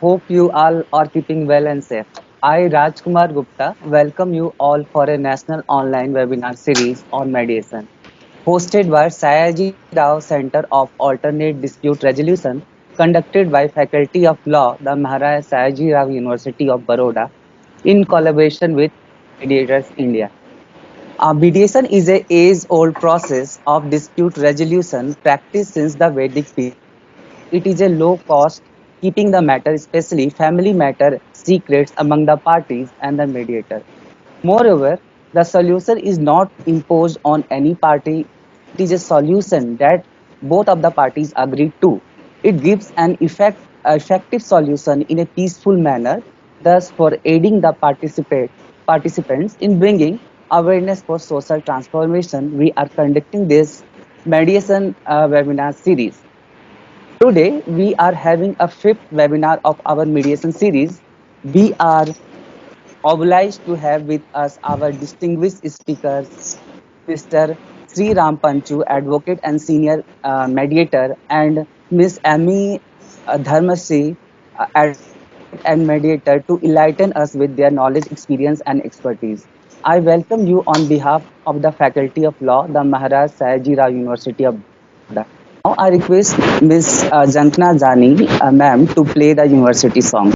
Hope you all are keeping well and safe. I, Rajkumar Gupta, welcome you all for a national online webinar series on mediation, hosted by Sayaji Rao Center of Alternate Dispute Resolution, conducted by Faculty of Law, the Maharaj Sayaji Rao University of Baroda, in collaboration with Mediators India. Mediation is a age-old process of dispute resolution practiced since the Vedic period. It is a low cost, keeping the matter, especially family matter, secrets among the parties and the mediator. Moreover, the solution is not imposed on any party. It is a solution that both of the parties agree to. It gives an effective solution in a peaceful manner, thus for aiding the participants in bringing awareness for social transformation. We are conducting this mediation webinar series. Today, we are having a fifth webinar of our mediation series. We are obliged to have with us our distinguished speakers, Mr. Sriram Panchu, advocate and senior mediator, and Ms.Amee Dharamshi, advocate and mediator, to enlighten us with their knowledge, experience, and expertise. I welcome you on behalf of the Faculty of Law, the Maharaj Sayaji Rao University of Baroda. Now I request Ms. Jankna Jani, ma'am, to play the university song.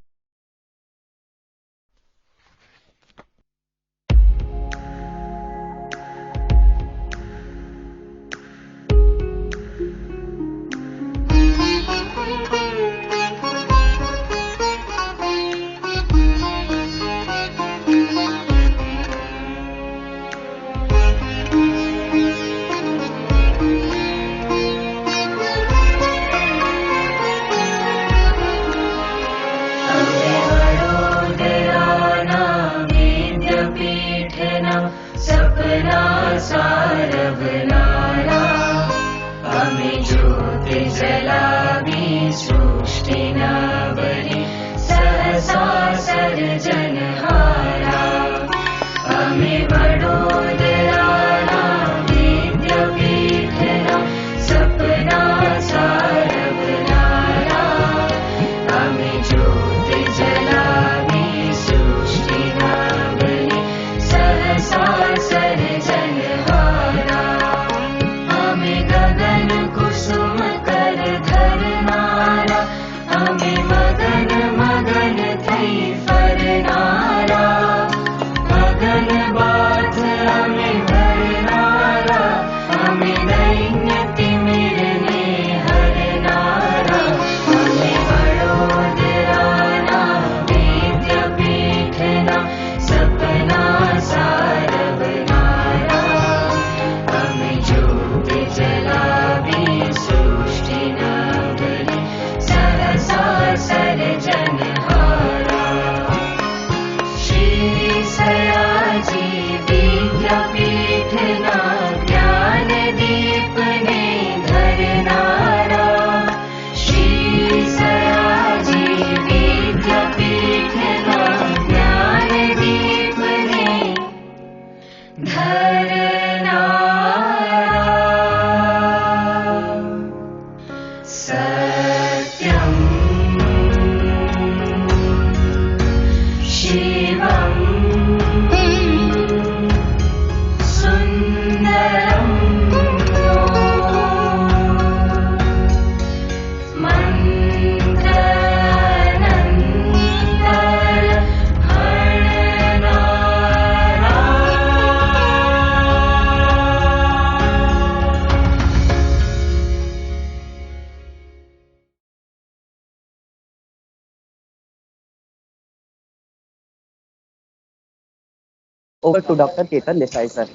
Over to Dr. Ketan Desai, sir.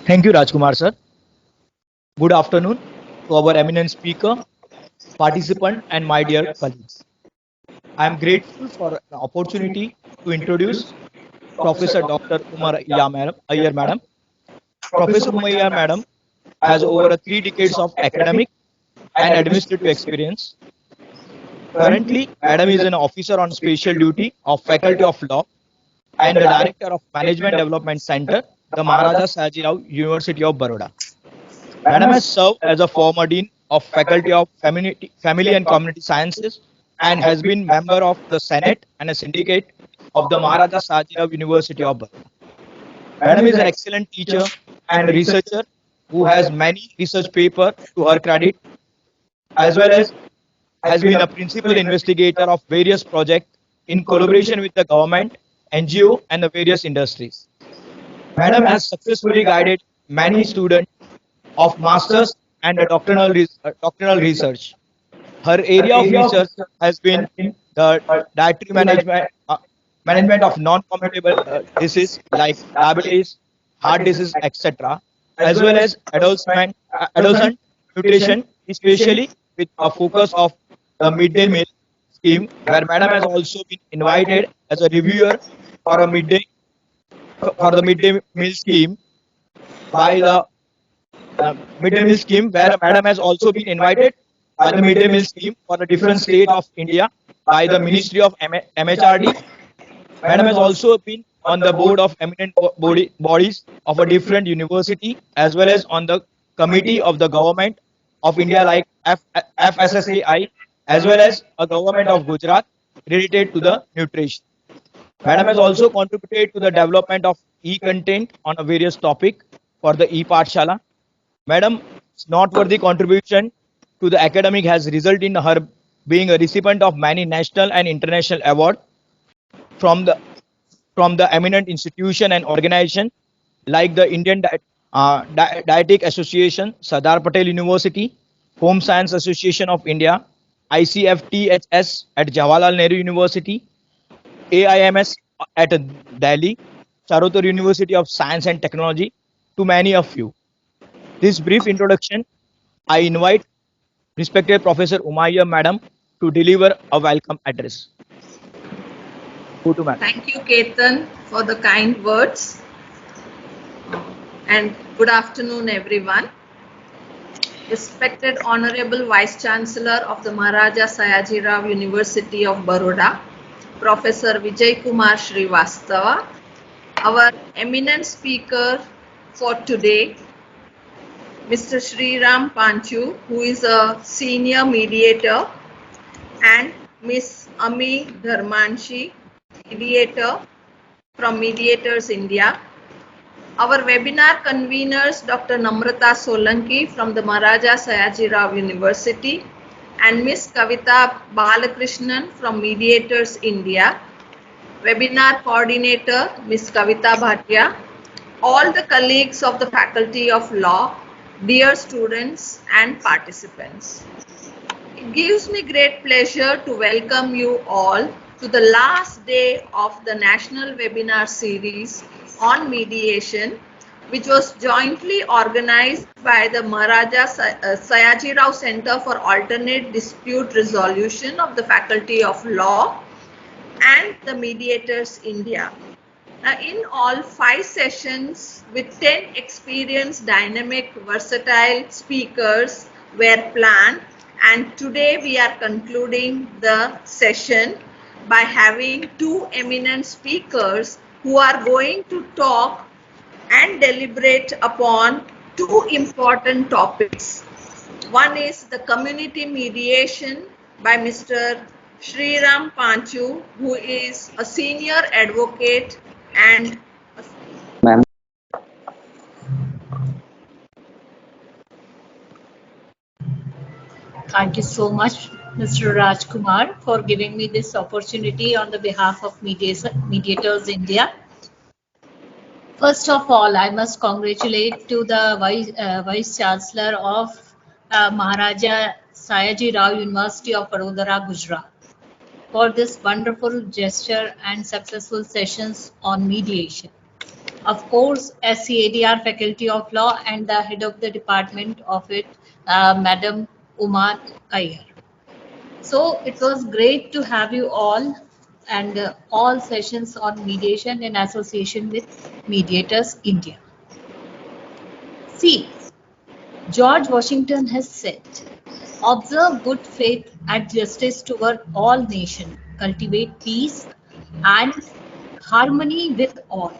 Thank you, Rajkumar sir. Good afternoon to our eminent speaker, participant, and my dear colleagues. I am grateful for the opportunity to introduce Professor Dr. Ayyar Madam. Professor Umayyar Madam has over 3 decades of academic and administrative experience. Currently, Madam is an officer on special duty of Faculty of Law and the Director of Management Development Center, the Maharaja Sayaji Rao University of Baroda. Madam has served as a former Dean of Faculty of Family and Community Sciences and has been member of the Senate and a syndicate of the Maharaja Sajirao University of Baroda. Madam is an excellent teacher and researcher who has many research papers to her credit, as well as has been a principal investigator of various projects in collaboration with the government, NGO, and the various industries. Madam has successfully guided many students of masters and a doctoral research. Her area of research has been the dietary management of non-communicable disease like diabetes, heart disease, etc., as well as adolescent nutrition, especially with a focus of the midday meal scheme, where Madam has also been invited as a reviewer for a midday meal scheme by the midday meal scheme, where Madam has also been invited by the midday meal scheme for a different state of India by the Ministry of MHRD. Madam has also been on the board of eminent bodies of a different university, as well as on the committee of the government of India like FSSAI, as well as a government of Gujarat related to the nutrition. Madam has also contributed to the development of e-content on a various topic for the e-Pathshala. Madam's noteworthy contribution to the academic has resulted in her being a recipient of many national and international awards from the eminent institution and organization like the Indian Dietetic Association, Sardar Patel University, Home Science Association of India, ICFTHS at Jawaharlal Nehru University, AIMS at Delhi, Charotar University of Science and Technology, to many of you. This brief introduction, I invite respected Professor Umayya Madam to deliver a welcome address. Go to Madam. Thank you, Ketan, for the kind words. And good afternoon, everyone. Respected Honorable Vice Chancellor of the Maharaja Sayaji Rao University of Baroda, Professor Vijay Kumar Srivastava, our eminent speaker for today, Mr.Sriram Panchu, who is a senior mediator, and Ms.Amee Dharamshi, mediator from Mediators India. Our webinar conveners, Dr. Namrata Solanki from the Maharaja Sayaji Rao University and Ms. Kavita Balakrishnan from Mediators India. Webinar coordinator, Ms. Kavita Bhatia. All the colleagues of the Faculty of Law, dear students and participants. It gives me great pleasure to welcome you all to the last day of the National Webinar Series on Mediation, which was jointly organized by the Maharaja Sayaji Rao Center for Alternate Dispute Resolution of the Faculty of Law and the Mediators India. Now, in all, 5 sessions with 10 experienced, dynamic, versatile speakers were planned, and today we are concluding the session by having 2 eminent speakers who are going to talk and deliberate upon 2 important topics. One is the community mediation by Mr. Sriram Panchu, who is a senior advocate and Ma'am. Thank you so much, Mr. Rajkumar, for giving me this opportunity on the behalf of Mediators India. First of all, I must congratulate to the Vice Chancellor of Maharaja Sayaji Rao University of Baroda, Gujarat, for this wonderful gesture and successful sessions on mediation. Of course, SCADR Faculty of Law and the head of the department of it, Madam Umar Iyer. So it was great to have you all and all sessions on mediation in association with Mediators India. See, George Washington has said, observe good faith and justice toward all nations, cultivate peace and harmony with all.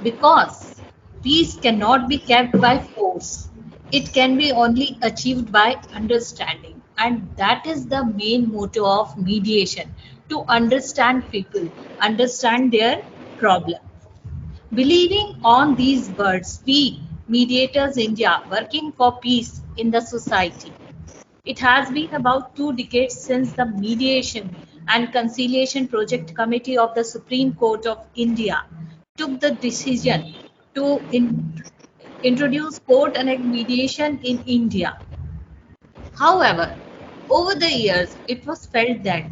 Because peace cannot be kept by force, it can be only achieved by understanding. And that is the main motto of mediation, to understand people, understand their problem. Believing on these words, we, Mediators India, working for peace in the society. It has been about 2 decades since the Mediation and Conciliation Project Committee of the Supreme Court of India took the decision to introduce court and mediation in India. However, over the years, it was felt that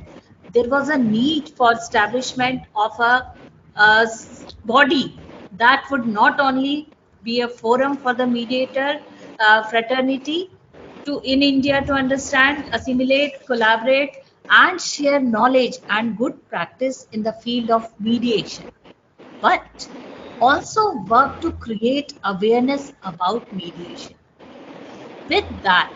there was a need for establishment of body that would not only be a forum for the mediator fraternity to in India to understand, assimilate, collaborate, and share knowledge and good practice in the field of mediation, but also work to create awareness about mediation. With that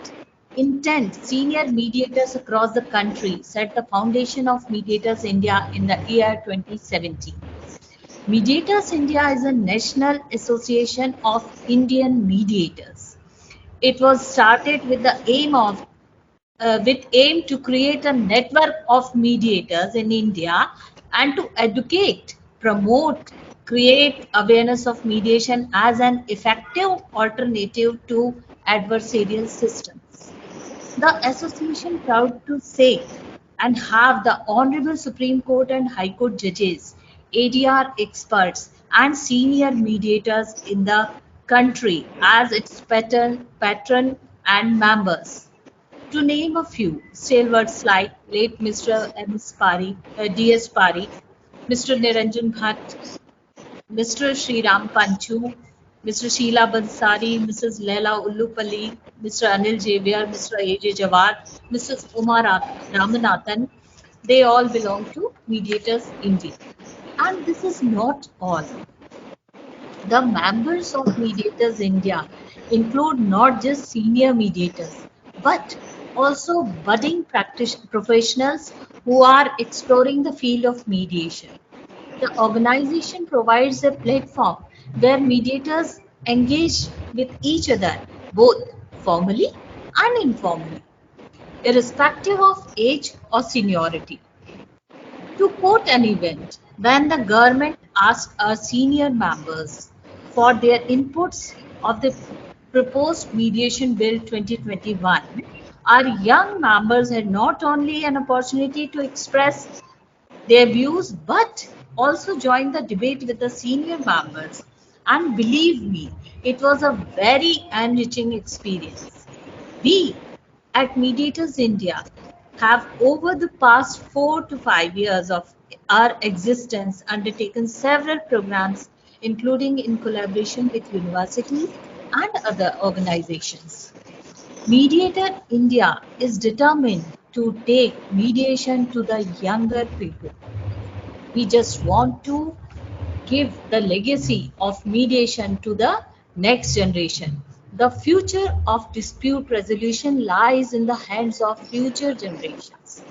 intent, senior mediators across the country set the foundation of Mediators India in the year 2017. Mediators India is a national association of Indian mediators. It was started with aim to create a network of mediators in India and to educate, promote, create awareness of mediation as an effective alternative to adversarial systems. The association proud to say and have the Honorable Supreme Court and High Court judges, ADR experts, and senior mediators in the country as its patron and members. To name a few, stalwarts like late Mr. D.S. Pari, Mr. Niranjan Bhatt, Mr. Sriram Panchu, Mr. Sheila Bansari, Mrs. Leila Ullupalli, Mr. Anil Javier, Mr. A.J. Jawad, Mrs. Ramanathan, they all belong to Mediators India. And this is not all. The members of Mediators India include not just senior mediators, but also budding professionals who are exploring the field of mediation. The organization provides a platform where mediators engage with each other, both formally and informally, irrespective of age or seniority. To quote an event, when the government asked our senior members for their inputs of the proposed Mediation Bill 2021, our young members had not only an opportunity to express their views but also join the debate with the senior members. And believe me, it was a very enriching experience. We at Mediators India have over the past 4 to 5 years of our existence undertaken several programs, including in collaboration with universities and other organizations. Mediator India is determined to take mediation to the younger people. We just want to give the legacy of mediation to the next generation. The future of dispute resolution lies in the hands of future generations.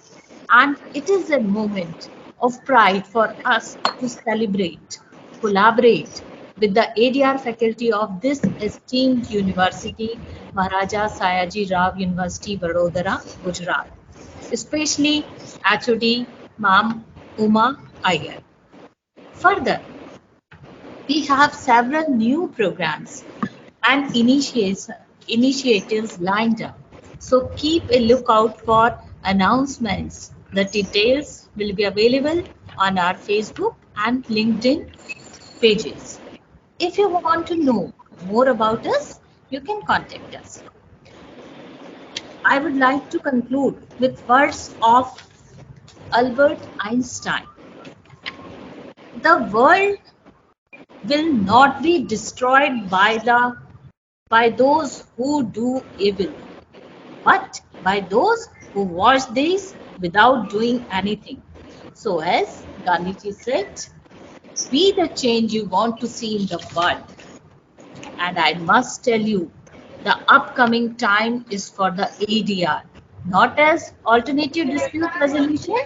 And it is a moment of pride for us to celebrate, collaborate with the ADR faculty of this esteemed university, Maharaja Sayaji Rao University, Vadodara, Gujarat, especially HOD Ma'am Uma Iyer. Further, we have several new programs and initiatives lined up. So keep a lookout for announcements. The details will be available on our Facebook and LinkedIn pages. If you want to know more about us, you can contact us. I would like to conclude with words of Albert Einstein. The world will not be destroyed by those who do evil, but by those who watch this without doing anything. So as Gandhiji said, be the change you want to see in the world. And I must tell you, the upcoming time is for the ADR, not as alternative dispute resolution,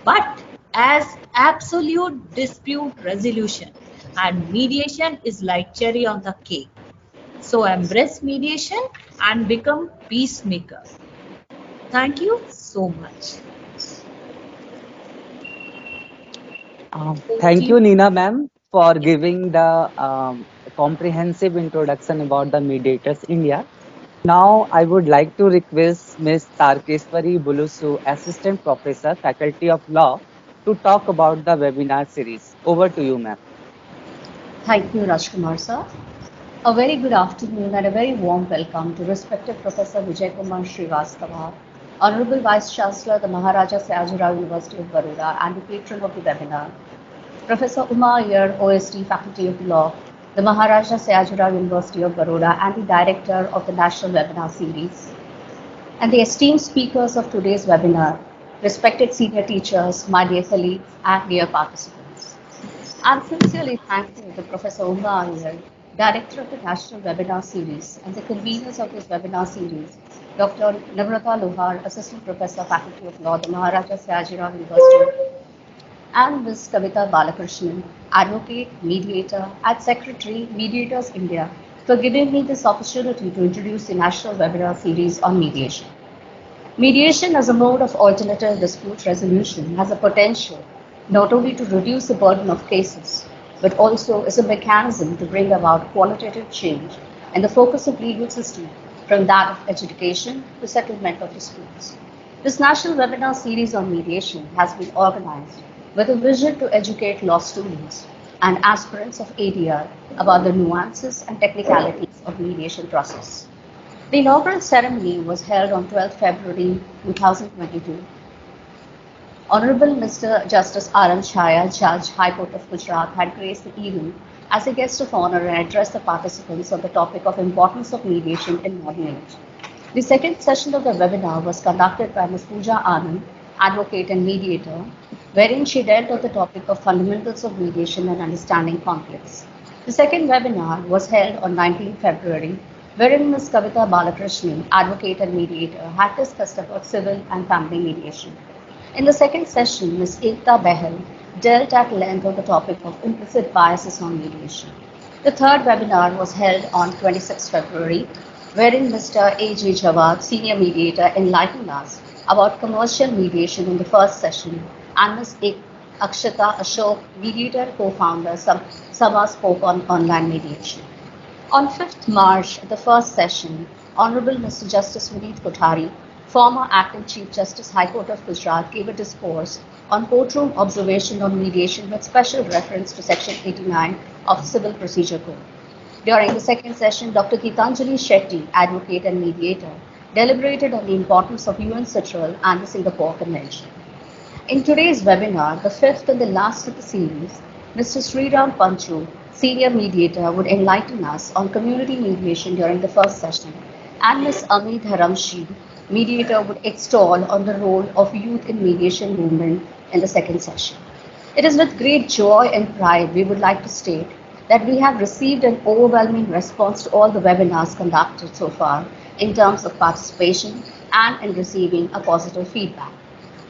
but as absolute dispute resolution. And mediation is like cherry on the cake. So embrace mediation and become peacemaker. Thank you so much. Over to Thank you, you. Nina ma'am, for giving the comprehensive introduction about the Mediators India. Now, I would like to request Ms. Tarkeswari Bulusu, Assistant Professor, Faculty of Law, to talk about the webinar series. Over to you, ma'am. Thank you, Rajkumar sir. A very good afternoon and a very warm welcome to respected Professor Vijay Kumar Srivastava, Honorable Vice Chancellor, the Maharaja Sayajirao University of Baroda, and the patron of the webinar, Professor Uma Iyer, OSD, Faculty of Law, the Maharaja Sayajirao University of Baroda, and the Director of the National Webinar Series, and the esteemed speakers of today's webinar, respected senior teachers, my dear colleagues, and dear participants. I'm sincerely thankful to Professor Uma Iyer, Director of the National Webinar Series, and the conveners of this webinar series, Dr. Namrata Lohar, Assistant Professor, Faculty of Law, the Maharaja Sayajirao University, and Ms. Kavita Balakrishnan, Advocate, Mediator, and Secretary, Mediators India, for giving me this opportunity to introduce the National Webinar Series on mediation. Mediation as a mode of alternative dispute resolution has a potential not only to reduce the burden of cases, but also is a mechanism to bring about qualitative change in the focus of legal system from that of adjudication to settlement of disputes. This national webinar series on mediation has been organized with a vision to educate law students and aspirants of ADR about the nuances and technicalities of mediation process. The inaugural ceremony was held on 12 February 2022. Honorable Mr. Justice R.M. Chaya, Judge, High Court of Gujarat, had graced the event as a guest of honor and addressed the participants on the topic of importance of mediation in modern age. The second session of the webinar was conducted by Ms. Pooja Anand, advocate and mediator, wherein she dealt on the topic of fundamentals of mediation and understanding conflicts. The second webinar was held on 19 February, wherein Ms. Kavita Balakrishnan, advocate and mediator, had discussed about civil and family mediation. In the second session, Ms. Ekta Behel dealt at length on the topic of implicit biases on mediation. The third webinar was held on 26 February, wherein Mr. A.J. Jawad, senior mediator, enlightened us about commercial mediation in the first session, and Ms. Akshata Ashok, mediator co-founder, Sabha spoke on online mediation. On 5th March, the first session, Honorable Mr. Justice Vineet Kothari, former Acting Chief Justice, High Court of Gujarat, gave a discourse on courtroom observation on mediation with special reference to Section 89 of the Civil Procedure Code. During the second session, Dr. Geetanjali Shetty, advocate and mediator, deliberated on the importance of UN Citral and the Singapore Convention. In today's webinar, the fifth and the last of the series, Mr.Sriram Panchu, senior mediator, would enlighten us on community mediation during the first session, and Ms.Amee Dharamshi, mediator, would extol on the role of youth in mediation movement in the second session. It is with great joy and pride we would like to state that we have received an overwhelming response to all the webinars conducted so far in terms of participation and in receiving a positive feedback.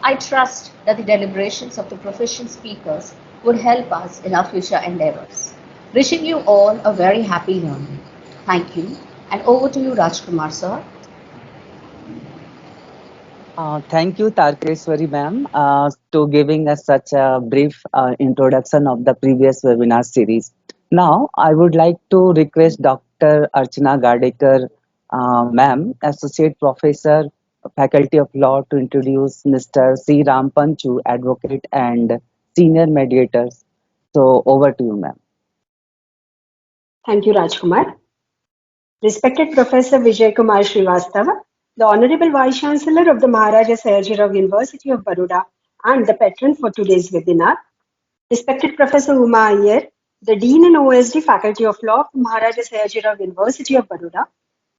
I trust that the deliberations of the proficient speakers would help us in our future endeavors. Wishing you all a very happy learning. Thank you. And over to you, Rajkumar sir. Thank you, Tarkeswari ma'am, to giving us such a brief introduction of the previous webinar series. Now, I would like to request Dr. Archana Gadekar, ma'am, Associate Professor, Faculty of Law, to introduce Mr. Sriram Panchu, Advocate and Senior Mediators. So, over to you, ma'am. Thank you, Rajkumar. Respected Professor Vijay Kumar Srivastava, the Honorable Vice Chancellor of the Maharaja Sayajirao University of Baroda and the patron for today's webinar. Respected Professor Uma Iyer, the Dean and OSD Faculty of Law of the Maharaja Sayajirao University of Baroda.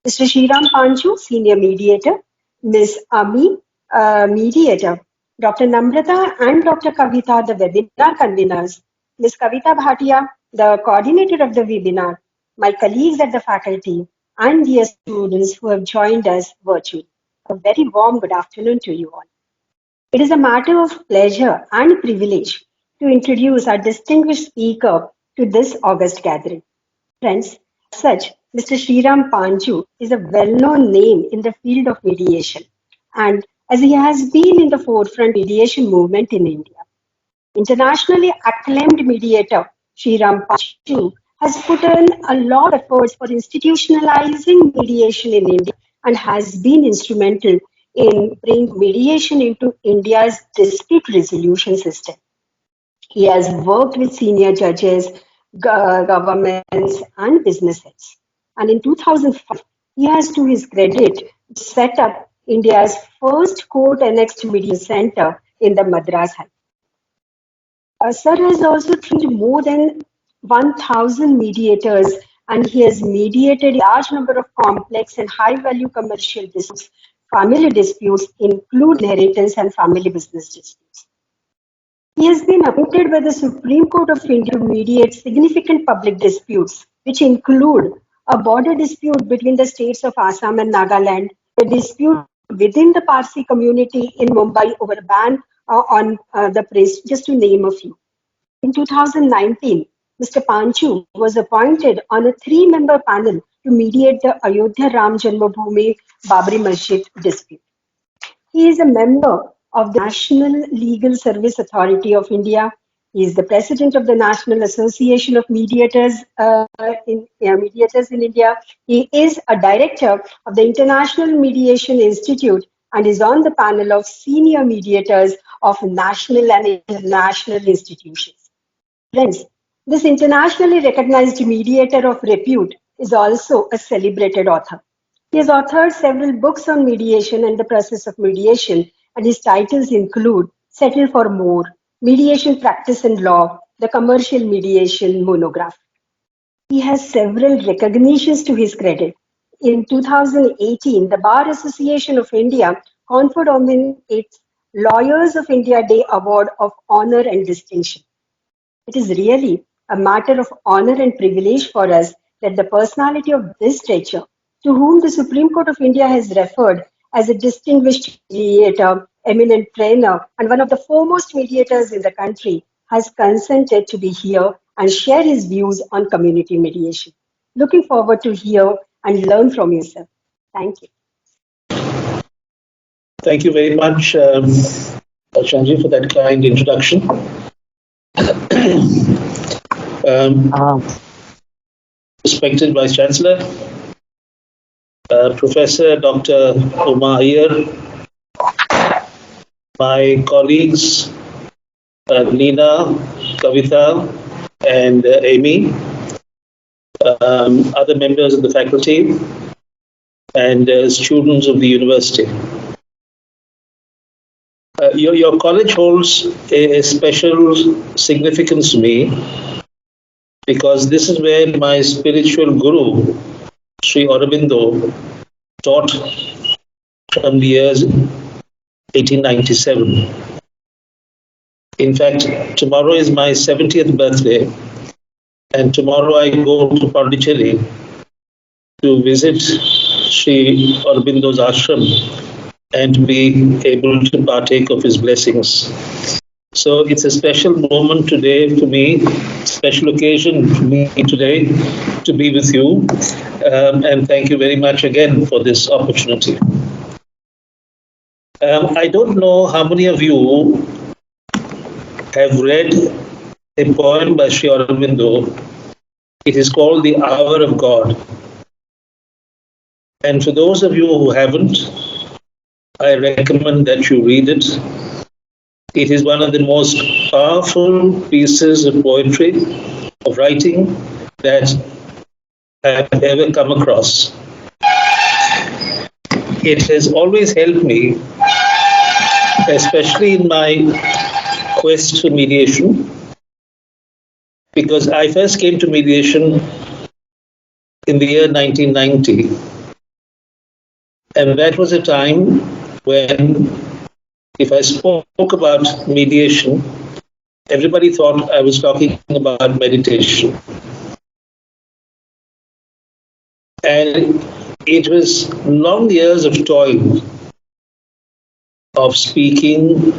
Mr. Sriram Panchu, Senior Mediator. Ms.Amee, Mediator. Dr. Namrata and Dr. Kavita, the webinar conveners. Ms. Kavita Bhatia, the coordinator of the webinar. My colleagues at the faculty, and dear students who have joined us virtually. A very warm good afternoon to you all. It is a matter of pleasure and privilege to introduce our distinguished speaker to this august gathering. Friends, as such, Mr. Sriram Panchu is a well-known name in the field of mediation, and as he has been in the forefront mediation movement in India. Internationally acclaimed mediator Sriram Panchu has put in a lot of efforts for institutionalizing mediation in India and has been instrumental in bringing mediation into India's dispute resolution system. He has worked with senior judges, governments, and businesses. And in 2005, he has, to his credit, set up India's first court-annexed mediation center in the Madras High. Sir has also trained more than 1,000 mediators, and he has mediated a large number of complex and high-value commercial disputes, family disputes, include inheritance and family business disputes. He has been appointed by the Supreme Court of India to mediate significant public disputes, which include a border dispute between the states of Assam and Nagaland, a dispute within the Parsi community in Mumbai over a ban on the press, just to name a few. In 2019, Mr. Panchu was appointed on a three-member panel to mediate the Ayodhya Ram Janmabhoomi Babri Masjid dispute. He is a member of the National Legal Service Authority of India. He is the president of the National Association of Mediators in India. He is a director of the International Mediation Institute and is on the panel of senior mediators of national and international institutions. Friends, this internationally recognized mediator of repute is also a celebrated author. He has authored several books on mediation and the process of mediation, and his titles include Settle for More, Mediation Practice and Law, the Commercial Mediation Monograph. He has several recognitions to his credit. In 2018, the Bar Association of India conferred on him its Lawyers of India Day Award of Honor and Distinction. It is really a matter of honor and privilege for us that the personality of this stature, to whom the Supreme Court of India has referred as a distinguished mediator, eminent trainer, and one of the foremost mediators in the country, has consented to be here and share his views on community mediation. Looking forward to hear and learn from you, sir. Thank you. Thank you very much, Shanji, for that kind introduction. Respected Vice Chancellor, Professor Dr. Uma Iyer, my colleagues Nina, Kavita, and Amy, other members of the faculty, and students of the university. Your college holds a special significance to me because this is where my spiritual guru, Sri Aurobindo, taught from the years 1897. In fact, tomorrow is my 70th birthday, and tomorrow I go to Pondicherry to visit Sri Aurobindo's ashram and be able to partake of his blessings. So it's a special moment today for me, special occasion for me today to be with you. And thank you very much again for this opportunity. I don't know how many of you have read a poem by Sri Aurobindo. It is called The Hour of God. And for those of you who haven't, I recommend that you read it. It is one of the most powerful pieces of poetry, of writing that I have ever come across. It has always helped me, especially in my quest for mediation, because I first came to mediation in the year 1990. And that was a time when, if I spoke about mediation, everybody thought I was talking about meditation. And it was long years of toil, of speaking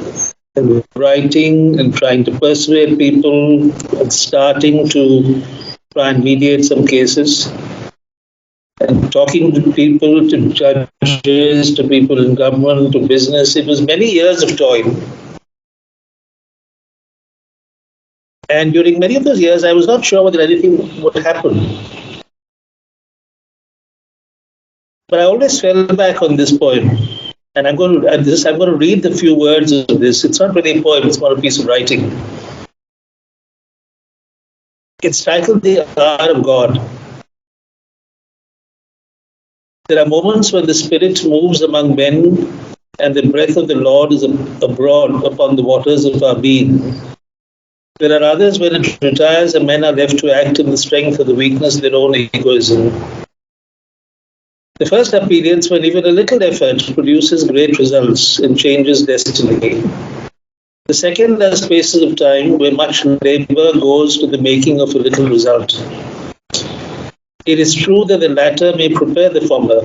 and writing and trying to persuade people and starting to try and mediate some cases. and talking to people, to judges, to people in government, to business. It was many years of toil. And during many of those years, I was not sure whether anything would happen. But I always fell back on this poem. And I'm going to read the few words of this. It's not really a poem, it's more a piece of writing. It's titled The Hour of God. There are moments when the Spirit moves among men and the breath of the Lord is abroad upon the waters of our being. There are others when it retires and men are left to act in the strength of the weakness of their own egoism. The first are periods when even a little effort produces great results and changes destiny. The second are spaces of time where much labor goes to the making of a little result. It is true that the latter may prepare the former.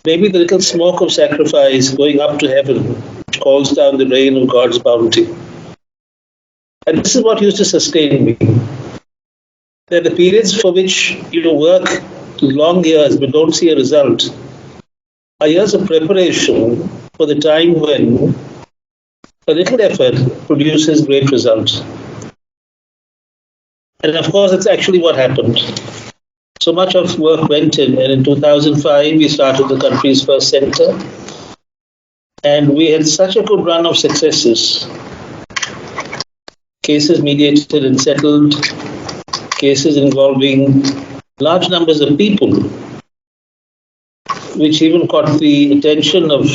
Maybe the little smoke of sacrifice going up to heaven calls down the rain of God's bounty. And this is what used to sustain me. That the periods for which you work long years but don't see a result are years of preparation for the time when a little effort produces great results. And of course, it's actually what happened. So much of work went in, and in 2005, we started the country's first center. And we had such a good run of successes. Cases mediated and settled, cases involving large numbers of people, which even caught the attention of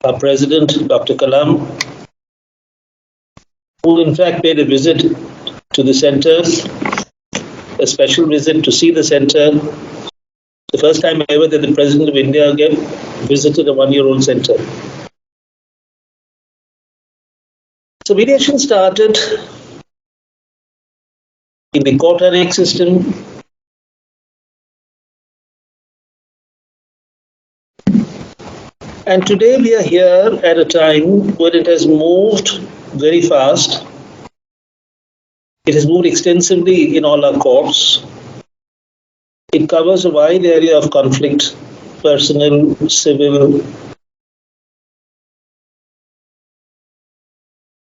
our president, Dr. Kalam, who in fact made a visit to the center, a special visit to see the center. The first time ever that the President of India again visited a one-year-old center. So mediation started in the court annex system. And today we are here at a time when it has moved very fast. It has moved extensively in all our courts. It covers a wide area of conflict, personal, civil,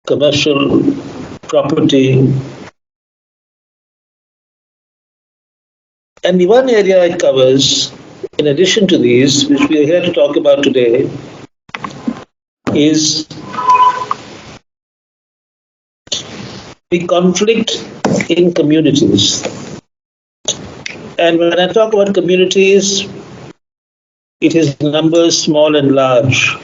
commercial, property. And the one area it covers, in addition to these, which we are here to talk about today, is the conflict in communities. And when I talk about communities, it is numbers small and large.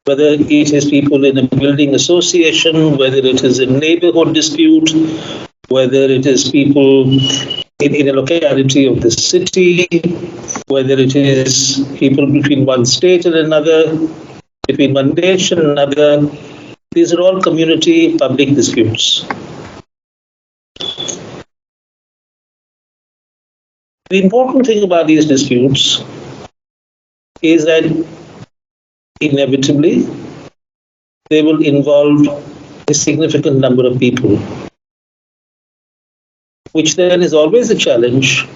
Whether it is people in a building association, whether it is a neighborhood dispute, whether it is people in a locality of the city, whether it is people between one state and another, between one nation and another, these are all community public disputes. The important thing about these disputes is that inevitably they will involve a significant number of people, which then is always a challenge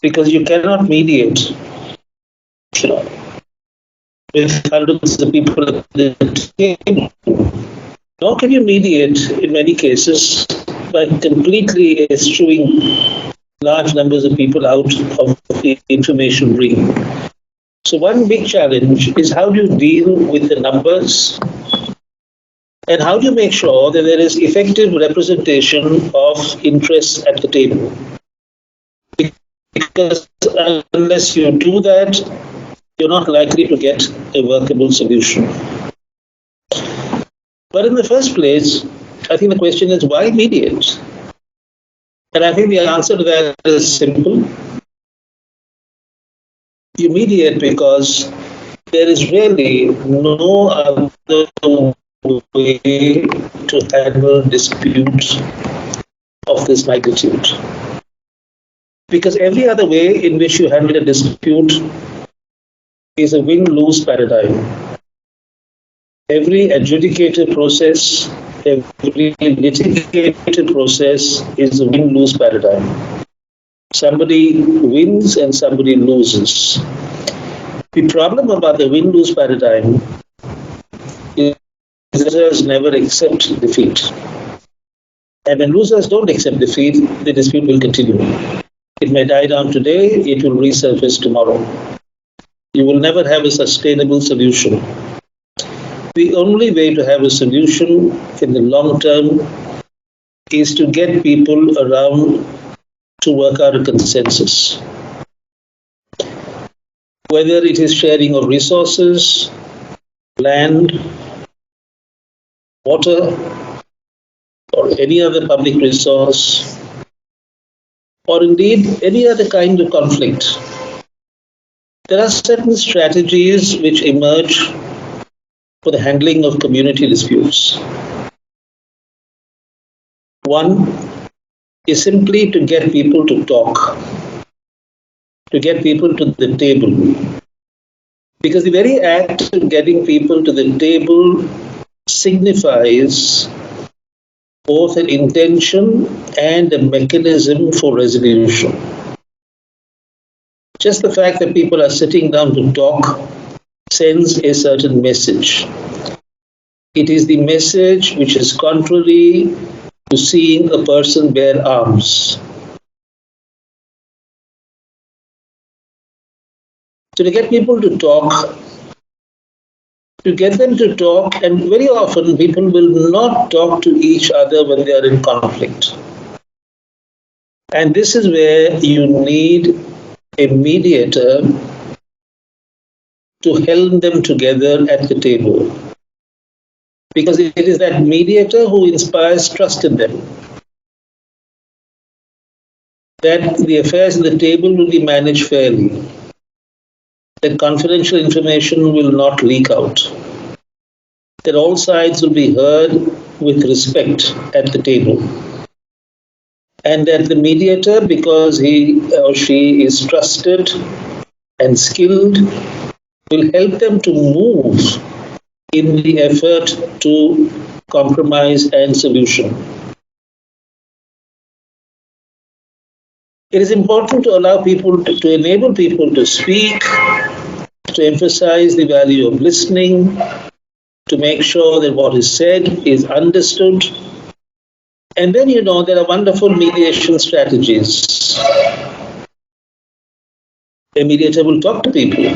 because you cannot mediate with hundreds of people at the table. Nor can you mediate in many cases by completely eschewing large numbers of people out of the information ring. So one big challenge is how do you deal with the numbers and how do you make sure that there is effective representation of interests at the table? Because unless you do that, you're not likely to get a workable solution. But in the first place, I think the question is why mediate? And I think the answer to that is simple. You mediate because there is really no other way to handle disputes of this magnitude. Because every other way in which you handle a dispute is a win-lose paradigm. Every adjudicated process, every litigated process is a win-lose paradigm. Somebody wins and somebody loses. The problem about the win-lose paradigm is losers never accept defeat. And when losers don't accept defeat, the dispute will continue. It may die down today, it will resurface tomorrow. You will never have a sustainable solution. The only way to have a solution in the long term is to get people around to work out a consensus. Whether it is sharing of resources, land, water, or any other public resource, or indeed any other kind of conflict, there are certain strategies which emerge for the handling of community disputes. One is simply to get people to talk, to get people to the table. Because the very act of getting people to the table signifies both an intention and a mechanism for resolution. Just the fact that people are sitting down to talk sends a certain message. It is the message which is contrary to seeing a person bear arms. So to get people to talk, to get them to talk, and very often people will not talk to each other when they are in conflict. And this is where you need a mediator to help them together at the table. Because it is that mediator who inspires trust in them. That the affairs at the table will be managed fairly. That confidential information will not leak out. That all sides will be heard with respect at the table. And that the mediator, because he or she is trusted and skilled, will help them to move in the effort to compromise and solution. It is important to allow people to enable people to speak, to emphasize the value of listening, to make sure that what is said is understood. And then, there are wonderful mediation strategies. A mediator will talk to people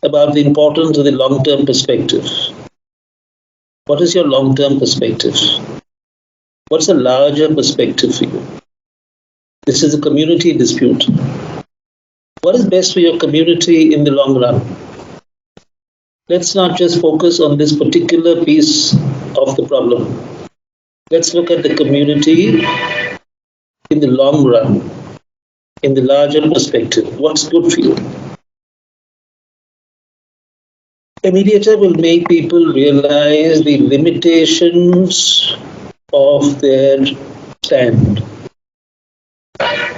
about the importance of the long-term perspective. What is your long-term perspective? What's a larger perspective for you? This is a community dispute. What is best for your community in the long run? Let's not just focus on this particular piece of the problem. Let's look at the community in the long run, in the larger perspective. What's good for you? A mediator will make people realize the limitations of their stand.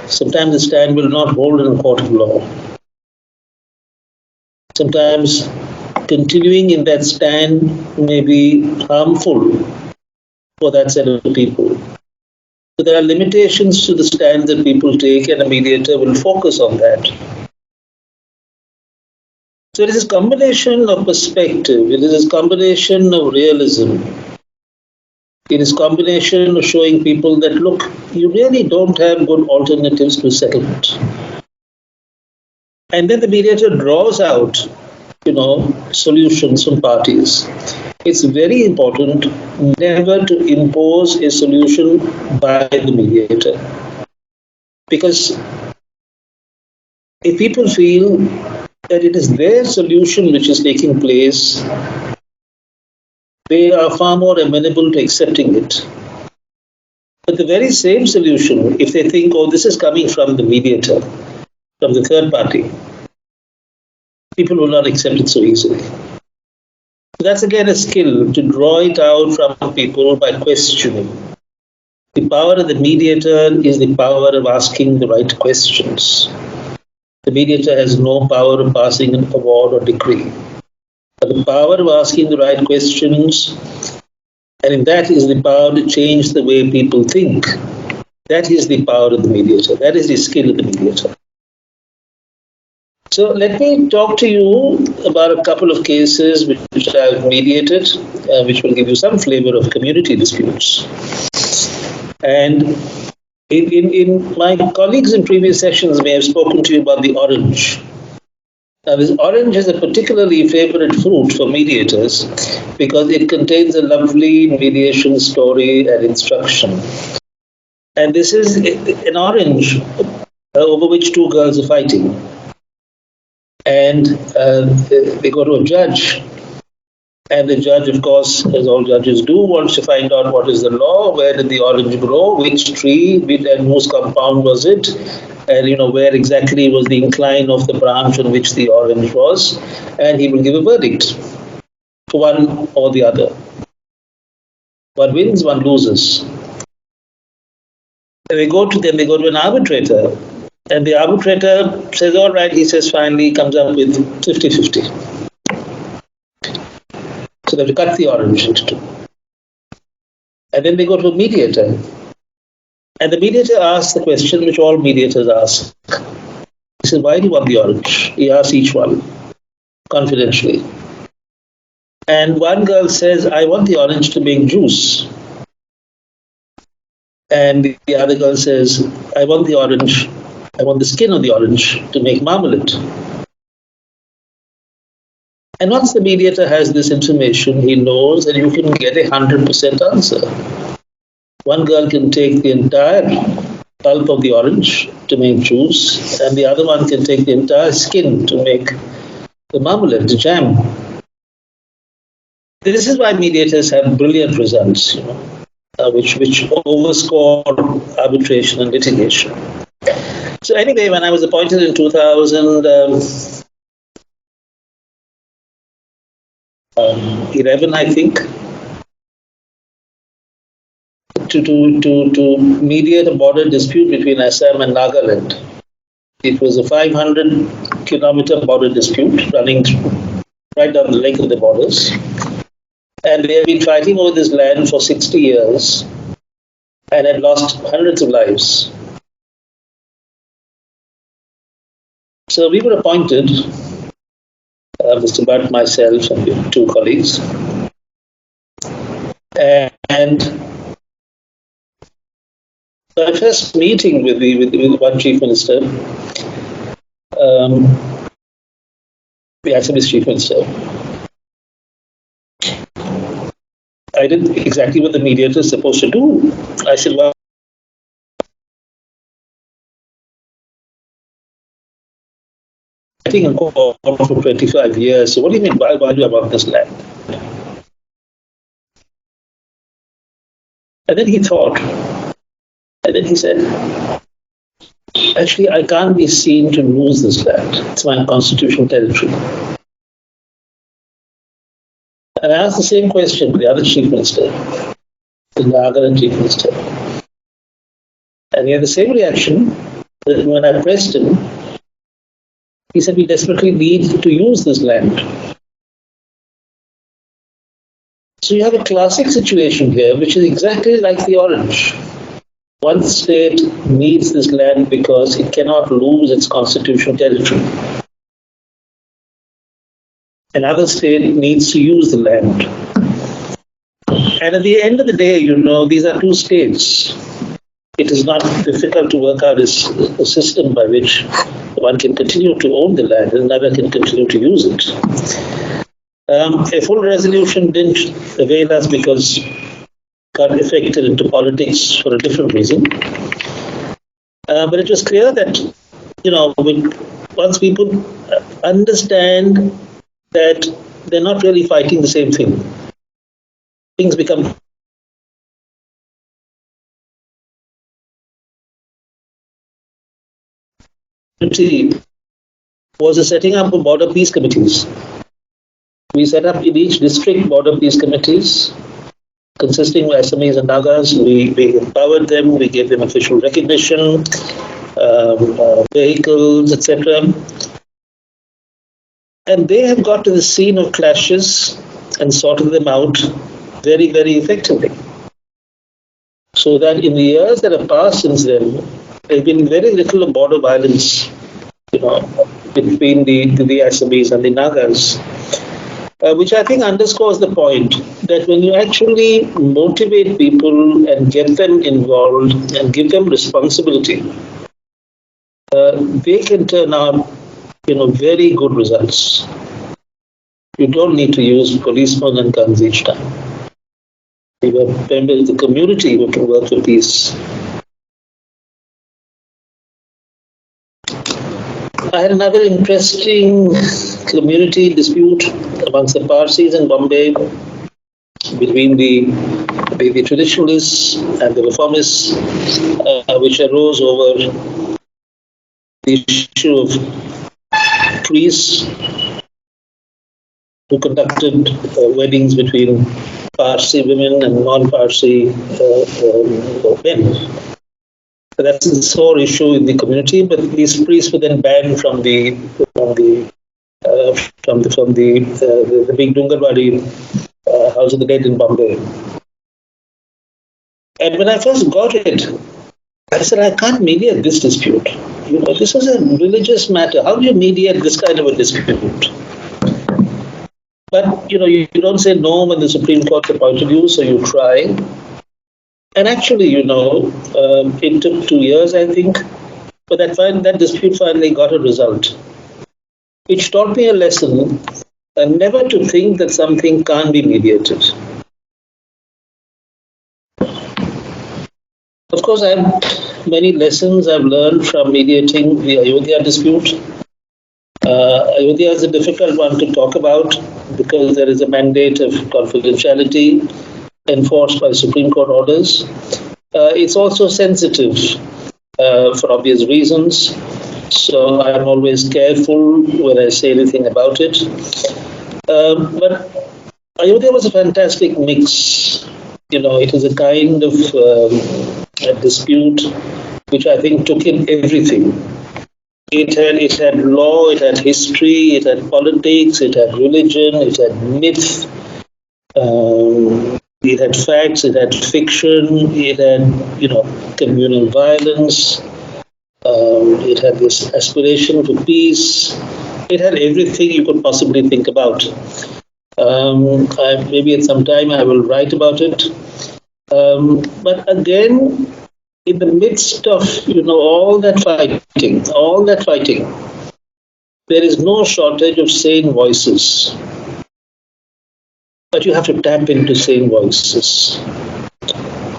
Sometimes the stand will not hold in a court of law. Sometimes continuing in that stand may be harmful for that set of people. So there are limitations to the stand that people take, and a mediator will focus on that. So it is a combination of perspective, it is a combination of realism. It is a combination of showing people that, look, you really don't have good alternatives to settlement. And then the mediator draws out, solutions from parties. It's very important never to impose a solution by the mediator. Because if people feel that it is their solution which is taking place, they are far more amenable to accepting it. But the very same solution, if they think, this is coming from the mediator, from the third party, people will not accept it so easily. That's again a skill, to draw it out from people by questioning. The power of the mediator is the power of asking the right questions. The mediator has no power of passing an award or decree. But the power of asking the right questions, and in that is the power to change the way people think, That is the power of the mediator. That is the skill of the mediator. So let me talk to you about a couple of cases which I've mediated, which will give you some flavor of community disputes. And in my colleagues in previous sessions may have spoken to you about the orange. Now, this orange is a particularly favorite fruit for mediators because it contains a lovely mediation story and instruction. And this is an orange over which two girls are fighting. And they go to a judge. And the judge, of course, as all judges do, wants to find out what is the law, where did the orange grow, which tree, and whose compound was it, and where exactly was the incline of the branch on which the orange was, and he will give a verdict for one or the other. One wins, one loses. They go to an arbitrator, and the arbitrator says, all right, he says finally, comes up with 50-50. So they have to cut the orange into two. And then they go to a mediator. And the mediator asks the question which all mediators ask. He says, why do you want the orange? He asks each one, confidentially. And one girl says, I want the orange to make juice. And the other girl says, I want the skin of the orange to make marmalade. And once the mediator has this information, he knows that you can get 100% answer. One girl can take the entire pulp of the orange to make juice, and the other one can take the entire skin to make the marmalade, the jam. This is why mediators have brilliant results, which overscore arbitration and litigation. So anyway, when I was appointed in 2011, I think, to mediate a border dispute between Assam and Nagaland. It was a 500-kilometer border dispute running right down the length of the borders. And they have been fighting over this land for 60 years and had lost hundreds of lives. So we were appointed, Mr. Bhatt, myself, and two colleagues. And our first meeting with one chief minister, the Assamese chief minister, I did exactly what the mediator is supposed to do. I said, well, I think I'm going for 25 years. So what do you mean, why do I want this land? And then he thought, and then he said, actually, I can't be seen to lose this land. It's my constitutional territory. And I asked the same question to the other chief minister, the Nagaland chief minister. And he had the same reaction. That when I pressed him, he said, we desperately need to use this land. So you have a classic situation here, which is exactly like the orange. One state needs this land because it cannot lose its constitutional territory. Another state needs to use the land. And at the end of the day, these are two states. It is not difficult to work out a system by which one can continue to own the land and another can continue to use it. A full resolution didn't avail us because it got affected into politics for a different reason. But it was clear that, once people understand that they're not really fighting the same thing, things become was the setting up of border peace committees. We set up in each district border peace committees consisting of SMEs and Nagas. We empowered them, we gave them official recognition, vehicles, etc. And they have got to the scene of clashes and sorted them out very, very effectively. So that in the years that have passed since then, there's been very little border violence, between the Assamese and the Nagas, which I think underscores the point that when you actually motivate people and get them involved and give them responsibility, they can turn out, very good results. You don't need to use policemen and guns each time. You have members of the community who can work for peace. I had another interesting community dispute amongst the Parsis in Bombay between the traditionalists and the reformists, which arose over the issue of priests who conducted weddings between Parsi women and non-Parsi men. So that's a sore issue in the community, but these priests were then banned from the big Dungarwadi House of the Dead in Bombay. And when I first got it, I said, I can't mediate this dispute. This is a religious matter. How do you mediate this kind of a dispute? But, you don't say no when the Supreme Court appointed you, so you try. And actually, it took 2 years, I think, but that dispute finally got a result, which taught me a lesson, and never to think that something can't be mediated. Of course, I have many lessons I've learned from mediating the Ayodhya dispute. Ayodhya is a difficult one to talk about because there is a mandate of confidentiality enforced by Supreme Court orders. It's also sensitive for obvious reasons, so I'm always careful when I say anything about it. But Ayodhya was a fantastic mix. It was a kind of a dispute which I think took in everything. It had law, it had history, it had politics, it had religion, it had myth, it had facts, it had fiction, it had, communal violence, it had this aspiration for peace, it had everything you could possibly think about. Maybe at some time I will write about it. But again, in the midst of all that fighting, there is no shortage of sane voices. But you have to tap into sane voices.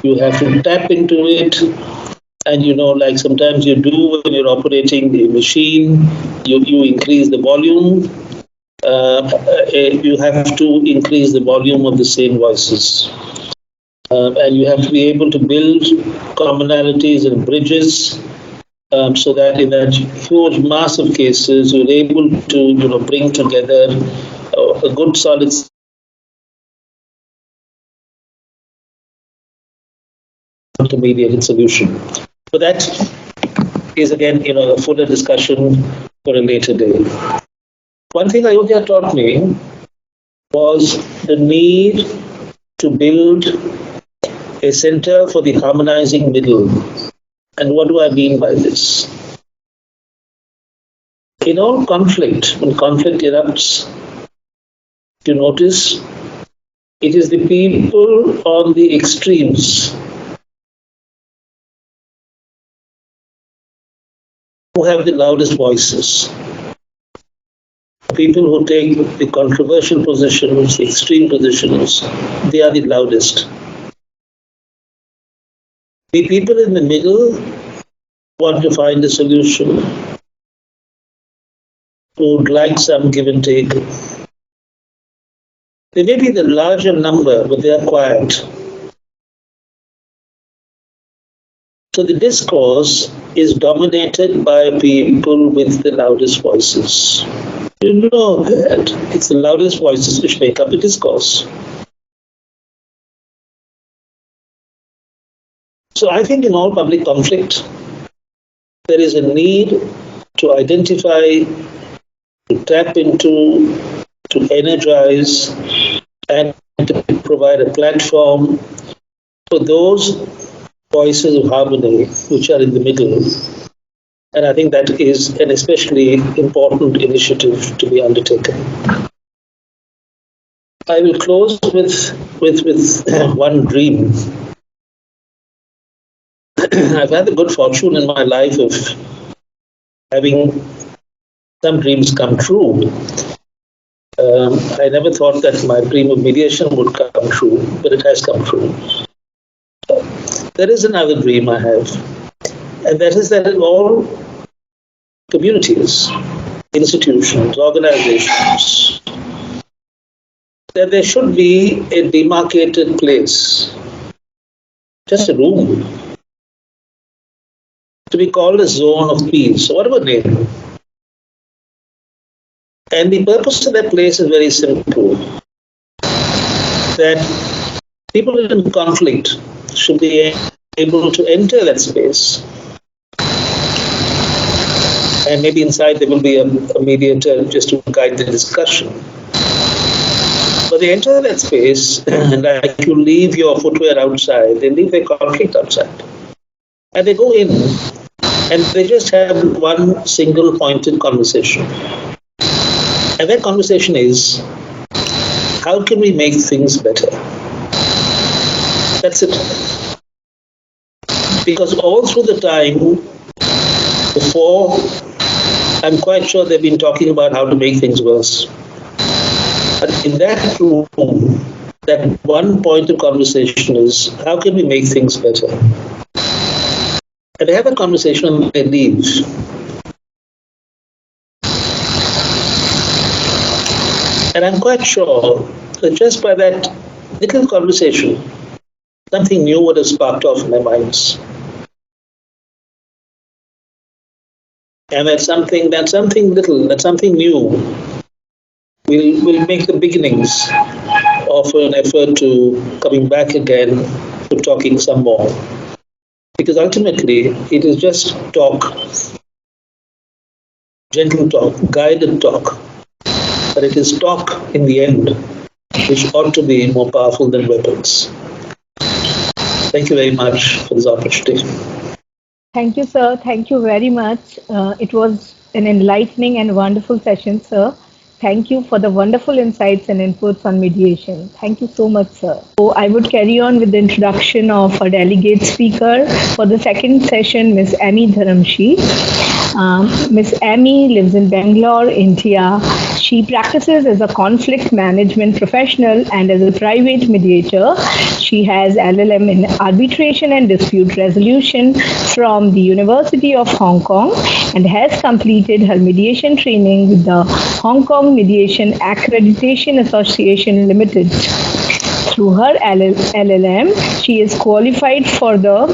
You have to tap into it, and like sometimes you do when you're operating the machine, you increase the volume. You have to increase the volume of the sane voices. And you have to be able to build commonalities and bridges so that in that huge mass of cases, you're able to bring together a good solid to mediated solution. But that is again, a fuller discussion for a later day. One thing Ayodhya taught me was the need to build a center for the harmonizing middle. And what do I mean by this? In all conflict, when conflict erupts, you notice it is the people on the extremes who have the loudest voices. People who take the controversial positions, the extreme positions, they are the loudest. The people in the middle want to find a solution, would like some give and take. They may be the larger number, but they are quiet. So the discourse is dominated by people with the loudest voices. You know that it's the loudest voices which make up the discourse. So I think in all public conflict, there is a need to identify, to tap into, to energize, and to provide a platform for those voices of harmony which are in the middle. And I think that is an especially important initiative to be undertaken. I will close with one dream. I've had the good fortune in my life of having some dreams come true. I never thought that my dream of mediation would come true, but it has come true. There is another dream I have, and that is that in all communities, institutions, organizations, that there should be a demarcated place, just a room, to be called a zone of peace, or whatever name. And the purpose of that place is very simple, that people in conflict should be able to enter that space. And maybe inside there will be a mediator just to guide the discussion. But they enter that space, and like you leave your footwear outside, they leave their conflict outside. And they go in, and they just have one single pointed conversation. And that conversation is, how can we make things better? That's it. Because all through the time before, I'm quite sure they've been talking about how to make things worse. But in that room, that one point of conversation is, how can we make things better? And they have a conversation and they leave. And I'm quite sure that just by that little conversation, something new would have sparked off in their minds. And that something little, that something new will make the beginnings of an effort to coming back again to talking some more. Because ultimately, it is just talk, gentle talk, guided talk. But it is talk in the end, which ought to be more powerful than weapons. Thank you very much for this opportunity. Thank you, sir. Thank you very much. It was an enlightening and wonderful session, sir. Thank you for the wonderful insights and inputs on mediation. Thank you so much, sir. So I would carry on with the introduction of our delegate speaker for the second session, Ms.Amee Dharamshi. Ms.Amee lives in Bangalore, India. She practices as a conflict management professional and as a private mediator. She has LLM in arbitration and dispute resolution from the University of Hong Kong and has completed her mediation training with the Hong Kong Mediation Accreditation Association Limited. Through her LLM, she is qualified for the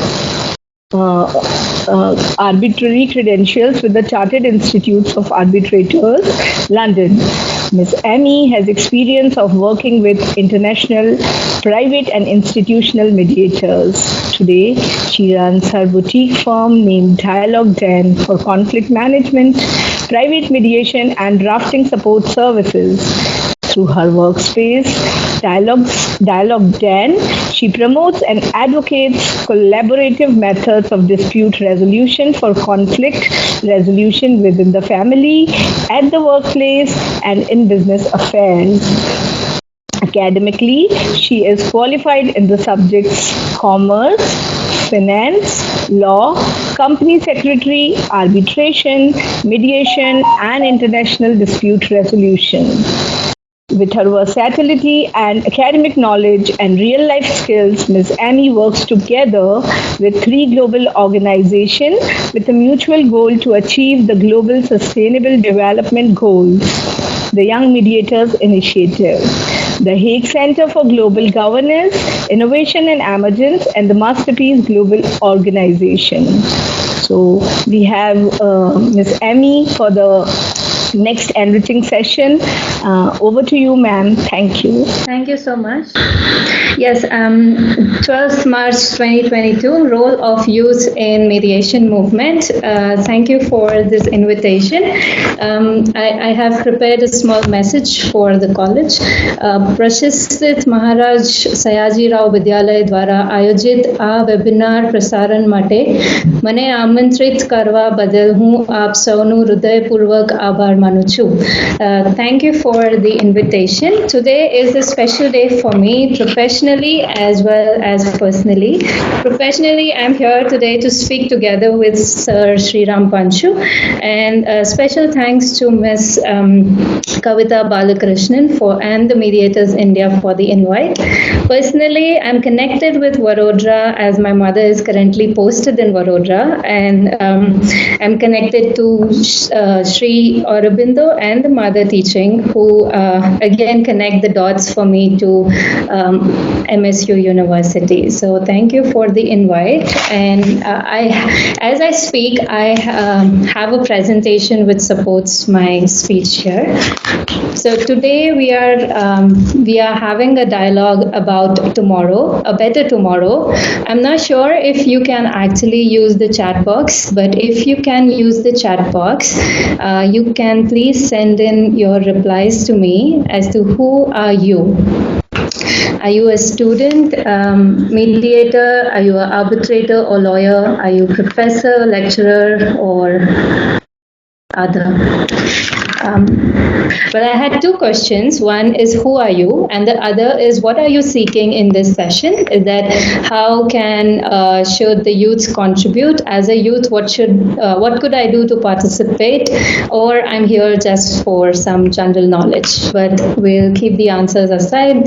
arbitrary credentials with the Chartered Institutes of Arbitrators, London. Ms.Amee has experience of working with international, private and institutional mediators. Today, she runs her boutique firm named Dialogue Den for conflict management, private mediation and drafting support services. Through her workspace, Dialogue Den, she promotes and advocates collaborative methods of dispute resolution for conflict resolution within the family, at the workplace, and in business affairs. Academically, she is qualified in the subjects commerce, finance, law, company secretary, arbitration, mediation, and international dispute resolution. With her versatility and academic knowledge and real-life skills, Ms.Amee works together with 3 global organizations with a mutual goal to achieve the Global Sustainable Development Goals, the Young Mediators Initiative, the Hague Center for Global Governance, Innovation and Emergence, and the Masterpiece Global Organization. So we have Ms.Amee for the next enriching session. Over to you, ma'am. Thank you. Thank you so much. Yes, 12th March 2022, role of youth in mediation movement. Thank you for this invitation. I have prepared a small message for the college. પ્રશિક્ષિત મહારાજ સયાજીરાવ વિદ્યાલય દ્વારા આયોજિત આ webinar પ્રસારણ માટે મને આમંત્રિત કરવા બદલ હું આપ સૌનું હૃદયપૂર્વક આભાર માનું છું. Thank you for the invitation. Today is a special day for me professionally as well as personally. Professionally, I'm here today to speak together with Sriram Panchu, and special thanks to Ms. Kavita Balakrishnan and the Mediators India for the invite. Personally, I'm connected with Vadodara as my mother is currently posted in Vadodara, and I'm connected to Sri Aurobindo and the mother teaching, who again connect the dots for me to MSU University. So thank you for the invite. And as I speak, I have a presentation which supports my speech here. So today we are having a dialogue about tomorrow, a better tomorrow. I'm not sure if you can actually use the chat box, but if you can use the chat box, you can please send in your replies to me as to who are you. Are you a student, mediator? Are you an arbitrator or lawyer? Are you professor, lecturer, or other? But I had two questions. One is who are you, and the other is what are you seeking in this session? Is that how should the youth contribute? As a youth, what could I do to participate? Or I'm here just for some general knowledge. But we'll keep the answers aside.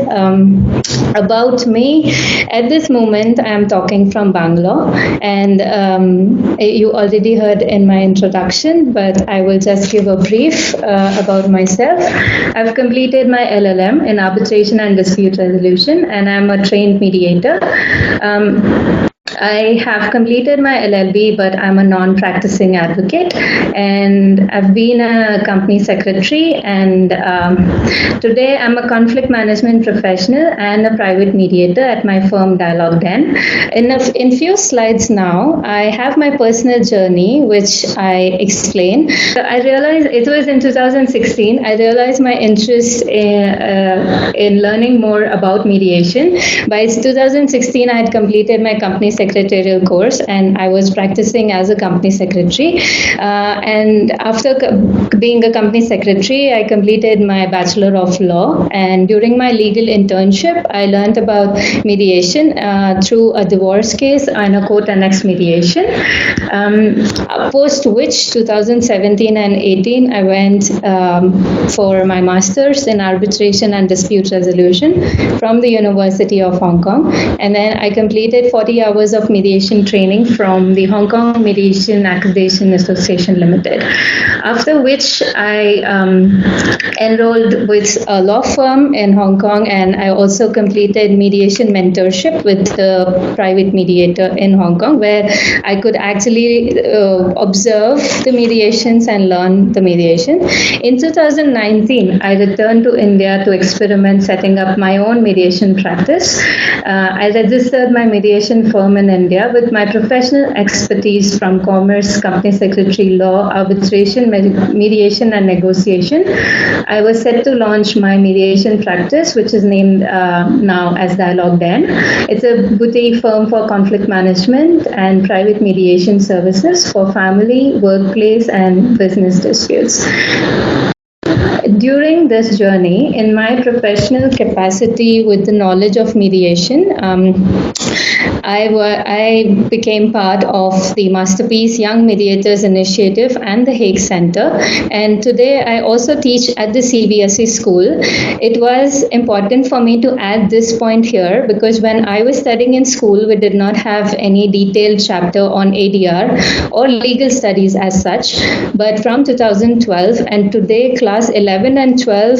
About me, at this moment, I'm talking from Bangalore, and you already heard in my introduction, but I will just give a brief about myself. I've completed my LLM in arbitration and dispute resolution, and I'm a trained mediator. I have completed my LLB, but I'm a non-practicing advocate, and I've been a company secretary, and today I'm a conflict management professional and a private mediator at my firm Dialogue Den. In few slides now, I have my personal journey, which I explain. I realized it was in 2016, I realized my interest in learning more about mediation. By 2016, I had completed my company secretarial course, and I was practicing as a company secretary. And after being a company secretary, I completed my Bachelor of Law, and during my legal internship, I learned about mediation through a divorce case and a court annex mediation. Post which, 2017 and 18, I went for my master's in arbitration and dispute resolution from the University of Hong Kong, and then I completed 40 hours of mediation training from the Hong Kong Mediation Accreditation Association Limited. After which I enrolled with a law firm in Hong Kong, and I also completed mediation mentorship with the private mediator in Hong Kong, where I could actually observe the mediations and learn the mediation. In 2019, I returned to India to experiment setting up my own mediation practice. I registered my mediation firm in India with my professional expertise from commerce, company secretary, law, arbitration, mediation, and negotiation. I was set to launch my mediation practice, which is named now as Dialogue Den. It's a boutique firm for conflict management and private mediation services for family, workplace, and business disputes. During this journey, in my professional capacity with the knowledge of mediation, I became part of the Masterpiece Young Mediators Initiative and the Hague Center, and today I also teach at the CBSE school. It was important for me to add this point here because when I was studying in school, we did not have any detailed chapter on ADR or legal studies as such, but from 2012 and today class class 11 and 12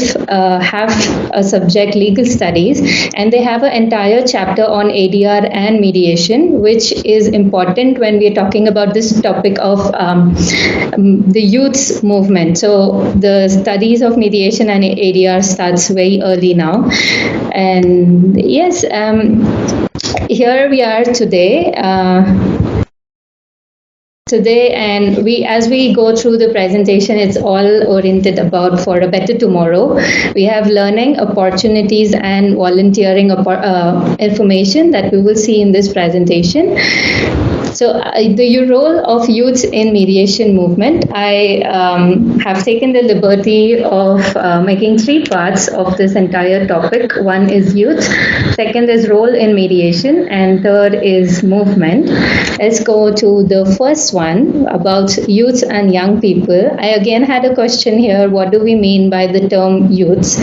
have a subject legal studies, and they have an entire chapter on ADR and mediation, which is important when we're talking about this topic of the youth movement. So the studies of mediation and ADR starts very early now. And yes, here we are today. And as we go through the presentation, it's all oriented about for a better tomorrow. We have learning opportunities and volunteering information that we will see in this presentation. So the role of youth in mediation movement, I have taken the liberty of making 3 parts of this entire topic. One is youth, second is role in mediation, and third is movement. Let's go to the first one about youth and young people. I again had a question here, what do we mean by the term youth?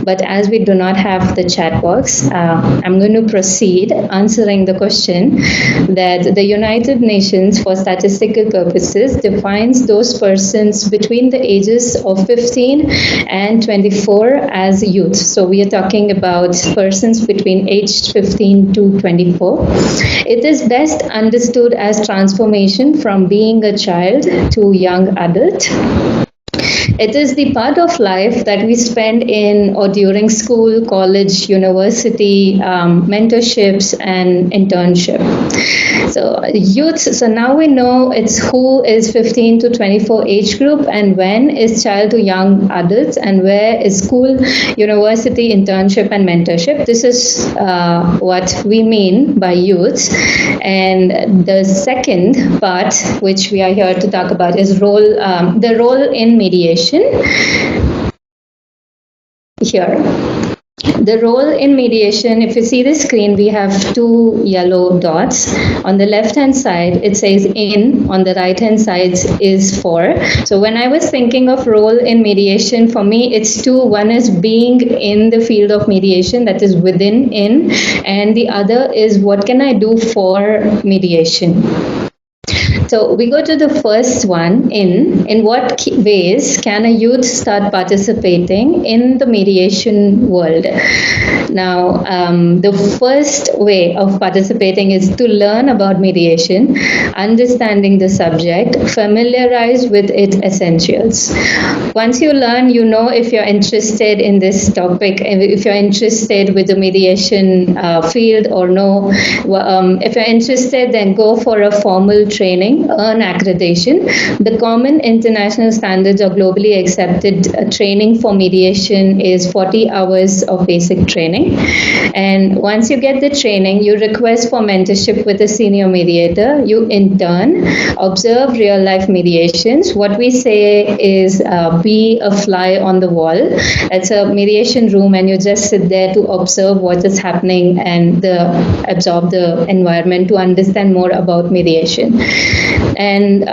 But as we do not have the chat box, I'm going to proceed answering the question that the United Nations for statistical purposes defines those persons between the ages of 15 and 24 as youth. So we are talking about persons between age 15 to 24. It is best understood as transformation from being a child to young adult. It is the part of life that we spend in or during school, college, university, mentorships, and internship. So youth, so now we know it's who is 15 to 24 age group, and when is child to young adults, and where is school, university, internship, and mentorship. This is what we mean by youth. And the second part, which we are here to talk about, is the role in mediation. Here, the role in mediation, if you see the screen, we have 2 yellow dots. On the left hand side it says in, on the right hand side is for. So when I was thinking of role in mediation, for me it's 2. One is being in the field of mediation, that is within, in, and the other is what can I do for mediation. So we go to the first one, in what ways can a youth start participating in the mediation world? Now, the first way of participating is to learn about mediation, understanding the subject, familiarize with its essentials. Once you learn, you know if you're interested in this topic, if you're interested with the mediation field or no. If you're interested, then go for a formal training, earn accreditation. The common international standards or globally accepted training for mediation is 40 hours of basic training. And once you get the training, you request for mentorship with a senior mediator. You in turn observe real life mediations. What we say is be a fly on the wall. It's a mediation room and you just sit there to observe what is happening and absorb the environment to understand more about mediation. And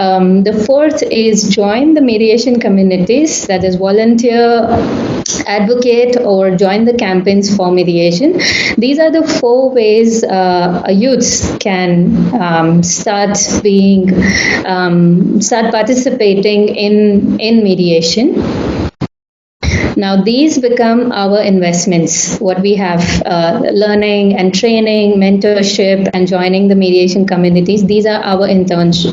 the fourth is join the mediation communities, that is volunteer, advocate, or join the campaigns for mediation. These are the 4 ways a youth can start participating in mediation. Now these become our investments, what we have, learning and training, mentorship, and joining the mediation communities. These are our investments.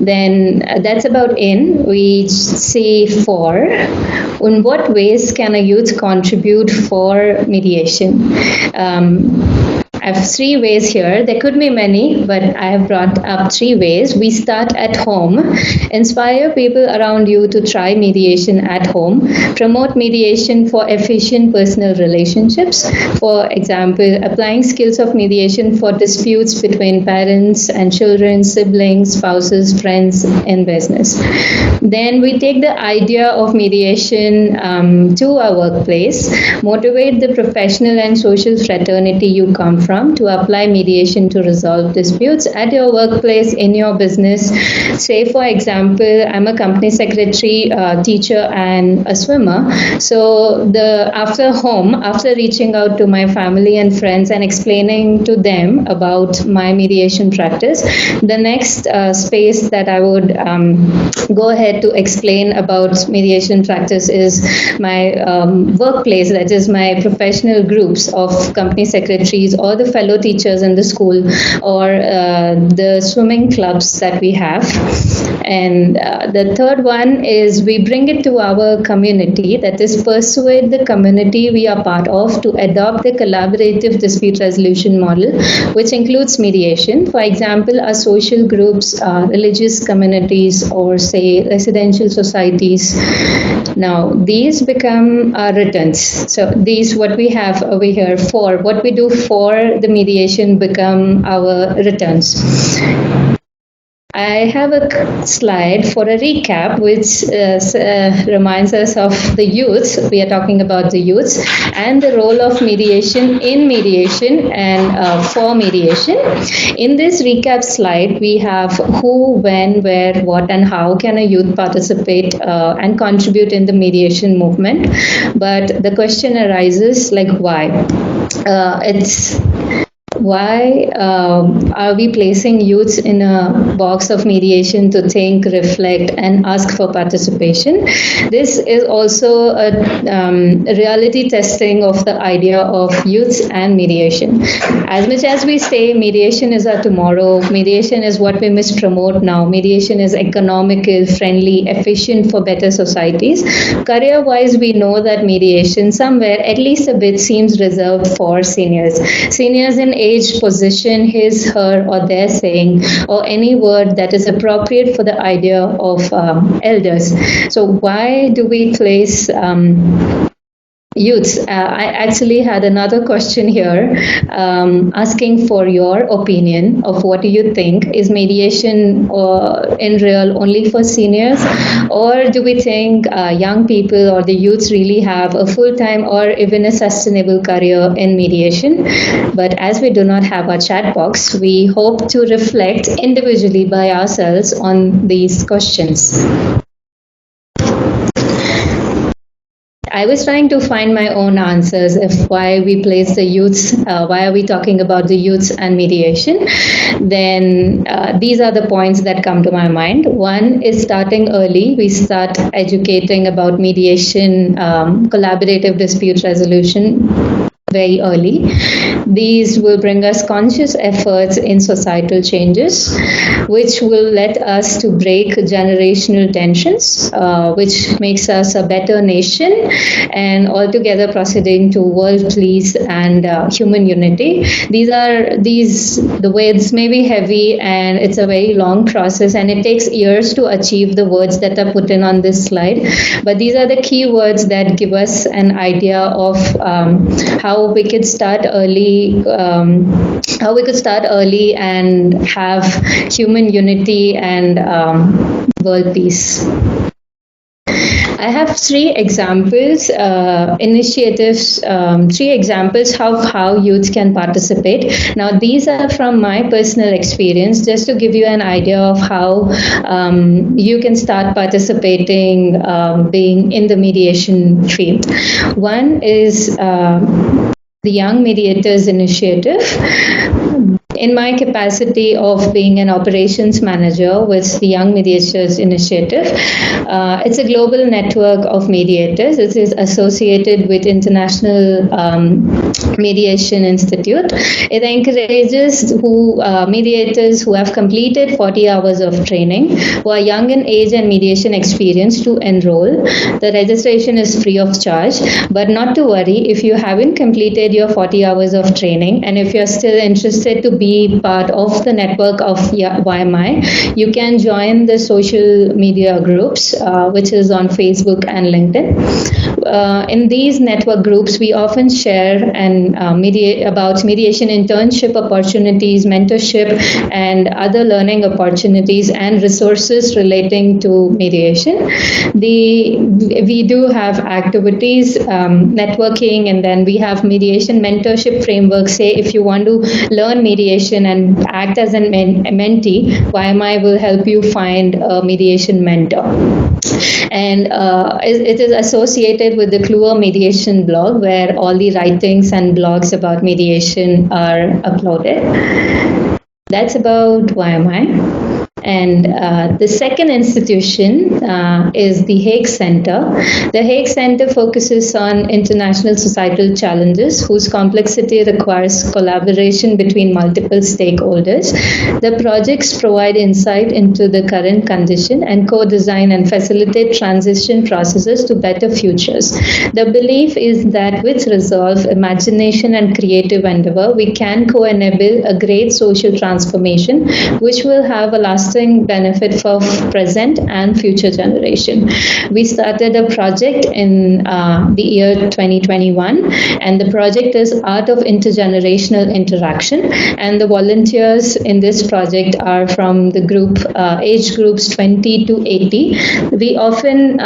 Then that's about in. We see for. In what ways can a youth contribute for mediation? I have 3 ways here. There could be many, but I have brought up 3 ways. We start at home. Inspire people around you to try mediation at home. Promote mediation for efficient personal relationships. For example, applying skills of mediation for disputes between parents and children, siblings, spouses, friends, in business. Then we take the idea of mediation to our workplace. Motivate the professional and social fraternity you come from. from to apply mediation to resolve disputes at your workplace, in your business. Say, for example, I'm a company secretary, teacher, and a swimmer. So after reaching out to my family and friends and explaining to them about my mediation practice, the next space that I would go ahead to explain about mediation practice is my workplace, that is my professional groups of company secretaries or the fellow teachers in the school or the swimming clubs that we have. And the third one is we bring it to our community, that is persuade the community we are part of to adopt the collaborative dispute resolution model, which includes mediation. For example, our social groups, religious communities, or say residential societies. Now, these become our returns. So these, what we have over here for, what we do for the mediation become our returns. I have a slide for a recap which reminds us of the youth. We are talking about the youth and the role of mediation in mediation and for mediation. In this recap slide, we have who, when, where, what, and how can a youth participate and contribute in the mediation movement. But the question arises, like, why? Why are we placing youths in a box of mediation to think, reflect, and ask for participation? This is also a reality testing of the idea of youths and mediation. As much as we say mediation is our tomorrow, mediation is what we must promote now, mediation is economical, friendly, efficient for better societies, career-wise we know that mediation somewhere, at least a bit, seems reserved for seniors. Seniors in age, position, his, her, or their saying, or any word that is appropriate for the idea of elders. So why do we place youths? I actually had another question here asking for your opinion of what do you think. Is mediation in real only for seniors, or do we think young people or the youths really have a full-time or even a sustainable career in mediation? But as we do not have a chat box, we hope to reflect individually by ourselves on these questions. I was trying to find my own answers of why we place the youths, why are we talking about the youths and mediation. Then these are the points that come to my mind. One is starting early. We start educating about mediation, collaborative dispute resolution very early. These will bring us conscious efforts in societal changes, which will let us to break generational tensions, which makes us a better nation, and altogether proceeding to world peace and human unity. The words may be heavy and it's a very long process and it takes years to achieve the words that are put in on this slide. But these are the key words that give us an idea of how we could start early, and have human unity and world peace. I have three examples, initiatives, three examples of how youth can participate. Now, these are from my personal experience, just to give you an idea of how you can start participating, being in the mediation field. One is the Young Mediators Initiative. In my capacity of being an operations manager with the Young Mediators Initiative, it's a global network of mediators. It is associated with International Mediation Institute. It encourages mediators who have completed 40 hours of training, who are young in age and mediation experience, to enroll. The registration is free of charge, but not to worry if you haven't completed your 40 hours of training and if you're still interested to be part of the network of YMI, you can join the social media groups, which is on Facebook and LinkedIn. In these network groups, we often share and about mediation internship opportunities, mentorship, and other learning opportunities and resources relating to mediation. We do have activities, networking, and then we have mediation mentorship framework. Say if you want to learn mediation and act as a mentee, YMI will help you find a mediation mentor. And it is associated with the Kluwer Mediation blog, where all the writings and blogs about mediation are uploaded. That's about YMI. And the second institution is the Hague Center. The Hague Center focuses on international societal challenges whose complexity requires collaboration between multiple stakeholders. The projects provide insight into the current condition and co-design and facilitate transition processes to better futures. The belief is that with resolve, imagination, and creative endeavor, we can co-enable a great social transformation which will have a lasting benefit for present and future generation. We started a project in the year 2021, and the project is Art of Intergenerational Interaction, and the volunteers in this project are from the group age groups 20 to 80. We often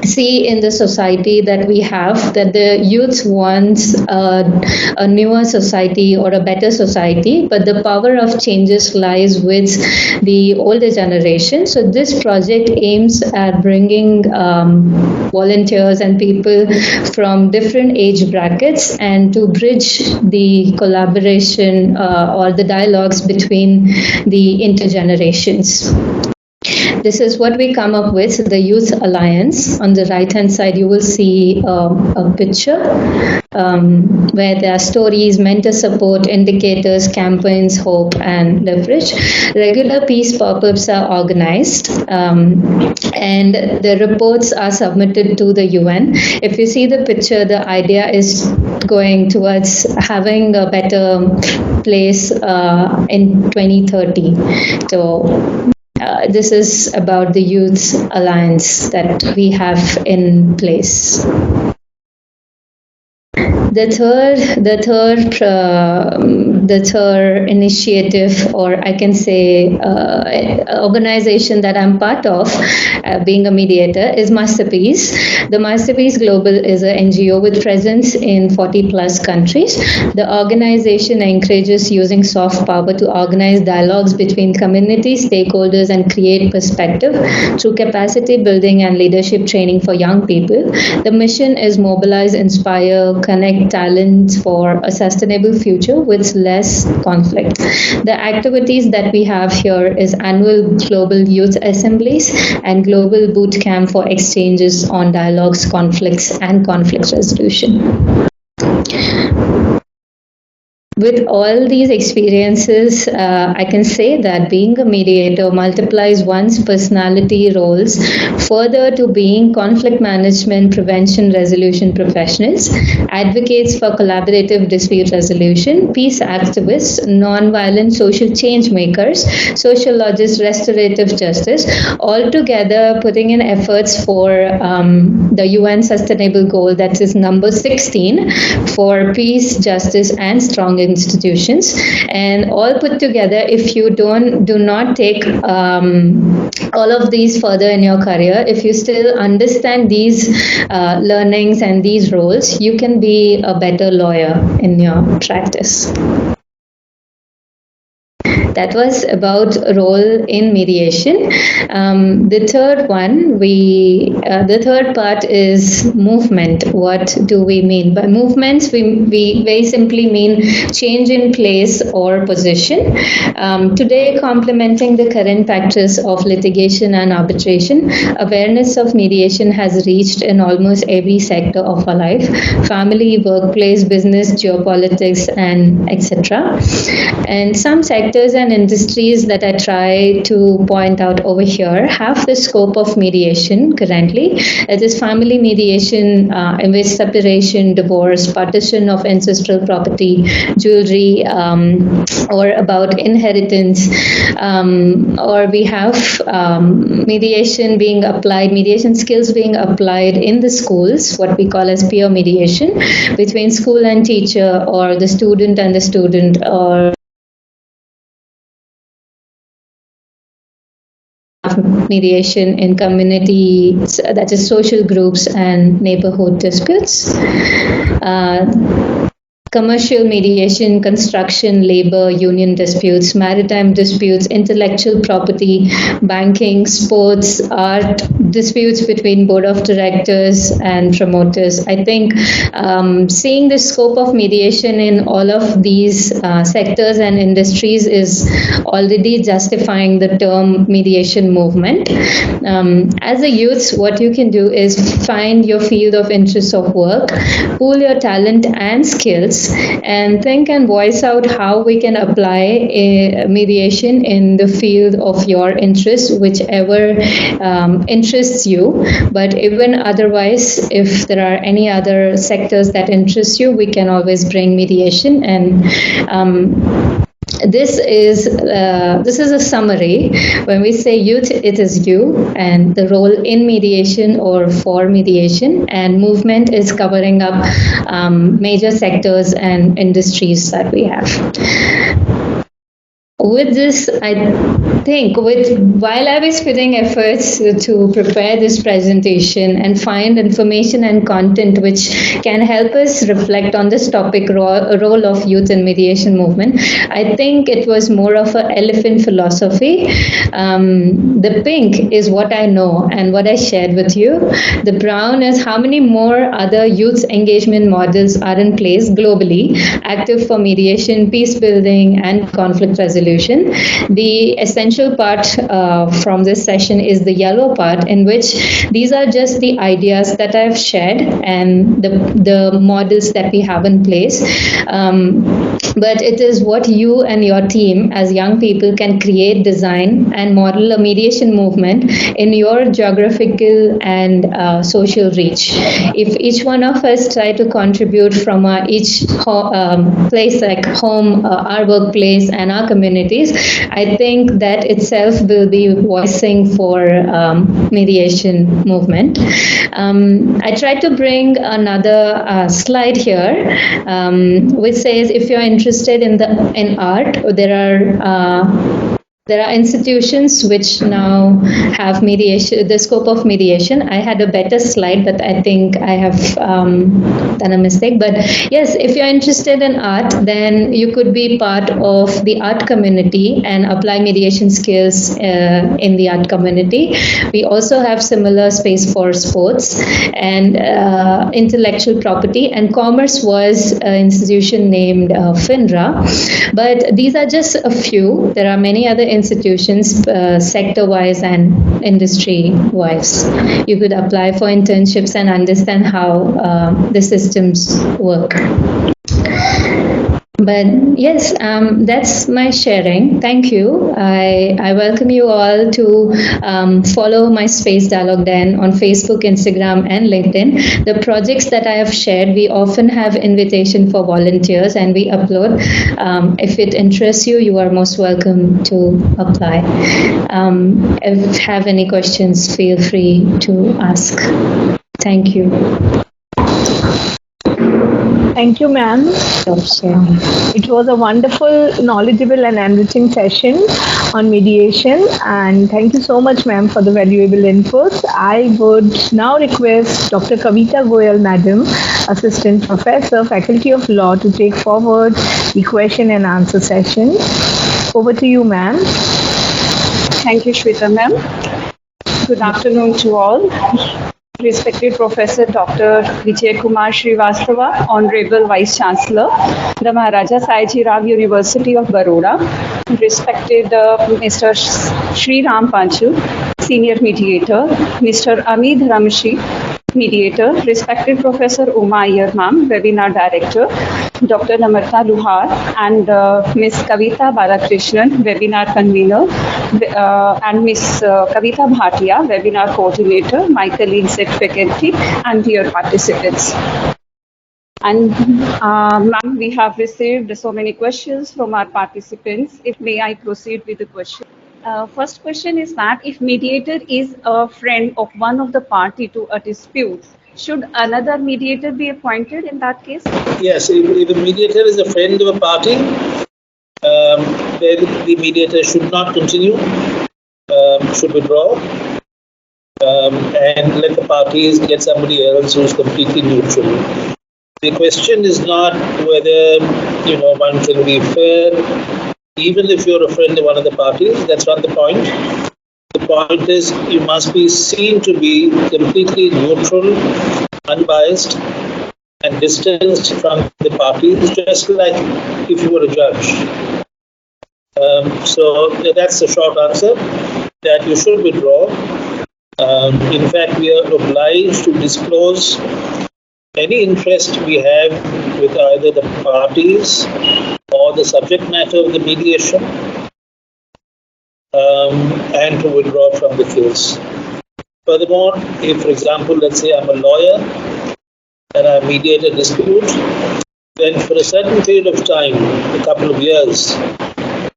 see in the society that we have that the youth wants a newer society or a better society, but the power of changes lies with the older generation. So this project aims at bringing volunteers and people from different age brackets and to bridge the collaboration or the dialogues between the intergenerations. This is what we come up with, the Youth Alliance. On the right-hand side, you will see a picture where there are stories, mentor support, indicators, campaigns, hope, and leverage. Regular peace pop-ups are organized, and the reports are submitted to the UN. If you see the picture, the idea is going towards having a better place in 2030. So this is about the Youth Alliance that we have in place. The third initiative, or I can say organization that I'm part of, being a mediator, is Masterpiece. The Masterpiece Global is an NGO with presence in 40 plus countries. The organization encourages using soft power to organize dialogues between community stakeholders and create perspective through capacity building and leadership training for young people. The mission is mobilize, inspire, connect talents for a sustainable future with less conflict. The activities that we have here is annual global youth assemblies and global boot camp for exchanges on dialogues, conflicts, and conflict resolution. With all these experiences, I can say that being a mediator multiplies one's personality roles further to being conflict management, prevention, resolution professionals, advocates for collaborative dispute resolution, peace activists, non-violent social change makers, sociologists, restorative justice, all together putting in efforts for the UN Sustainable Goal, that is number 16, for peace, justice, and strong institutions. And all put together, if you do not take all of these further in your career, if you still understand these learnings and these roles, you can be a better lawyer in your practice. That was about role in mediation. The third one, the third part is movement. What do we mean by movements? We very simply mean change in place or position. Today, complementing the current practice of litigation and arbitration, awareness of mediation has reached in almost every sector of our life: family, workplace, business, geopolitics, and etc. And some sectors and and industries that I try to point out over here have the scope of mediation currently. It is family mediation, in which separation, divorce, partition of ancestral property, jewelry, or about inheritance, or we have mediation being applied, mediation skills being applied in the schools, what we call as peer mediation between school and teacher, or the student and the student, or mediation in communities, that is social groups and neighborhood disputes. Commercial mediation, construction, labor, union disputes, maritime disputes, intellectual property, banking, sports, art, disputes between board of directors and promoters. I think seeing the scope of mediation in all of these sectors and industries is already justifying the term mediation movement. As a youth, what you can do is find your field of interest of work, pool your talent and skills, and think and voice out how we can apply a mediation in the field of your interest, whichever interests you. But even otherwise, if there are any other sectors that interest you, we can always bring mediation. And this is a summary. When we say youth, it is you and the role in mediation or for mediation, and movement is covering up major sectors and industries that we have. With this, I think while I was putting efforts to prepare this presentation and find information and content which can help us reflect on this topic, role of youth in mediation movement, I think it was more of an elephant philosophy. The pink is what I know and what I shared with you. The brown is how many more other youth engagement models are in place globally, active for mediation, peace building, and conflict resolution. The essential part from this session is the yellow part, in which these are just the ideas that I've shared and the models that we have in place. But it is what you and your team as young people can create, design, and model a mediation movement in your geographical and social reach. If each one of us try to contribute from each place like home, our workplace, and our communities, I think that itself will be voicing for mediation movement. I tried to bring another slide here, which says if you're interested in art, there are institutions which now have mediation, the scope of mediation. I had a better slide, but I think I have done a mistake. But yes, if you're interested in art, then you could be part of the art community and apply mediation skills in the art community. We also have similar space for sports and intellectual property, and commerce was an institution named FINRA. But these are just a few. There are many other institutions, sector-wise and industry-wise. You could apply for internships and understand how the systems work. But yes, that's my sharing. Thank you. I welcome you all to follow my Space Dialogue Den on Facebook, Instagram, and LinkedIn. The projects that I have shared, we often have invitation for volunteers and we upload. If it interests you, you are most welcome to apply. If you have any questions, feel free to ask. Thank you. Thank you, ma'am. It was a wonderful, knowledgeable and enriching session on mediation, and thank you so much, ma'am, for the valuable inputs. I would now request Dr. Kavita Goyal, madam, Assistant Professor, Faculty of Law, to take forward the question and answer session. Over to you, ma'am. Thank you, Shweta ma'am. Good afternoon to all. Respected Professor Dr. Vijay Kumar Srivastava, Honorable Vice Chancellor, the Maharaja Sayaji Rao University of Baroda, respected Mr. Sriram Panchu, Senior Mediator, Ms.Amee Dharamshi, Mediator, respected Professor Uma Iyer, ma'am, Webinar Director, Dr. Namarta Luhar, and Ms. Kavita Balakrishnan, webinar convener, and Ms. Kavita Bhatia, webinar coordinator, my colleagues at faculty, and dear participants. And ma'am, we have received so many questions from our participants. If may I proceed with the question? First question is that if mediator is a friend of one of the party to a dispute, should another mediator be appointed in that case? Yes, if the mediator is a friend of a party, then the mediator should not continue, should withdraw, and let the parties get somebody else who is completely neutral. The question is not whether one can be fair, even if you're a friend of one of the parties. That's not the point. The point is you must be seen to be completely neutral, unbiased, and distanced from the parties, just like if you were a judge. So that's the short answer, that you should withdraw. In fact, we are obliged to disclose any interest we have with either the parties or the subject matter of the mediation, and to withdraw from the case. Furthermore, if, for example, let's say I'm a lawyer and I mediate a dispute, then for a certain period of time, a couple of years,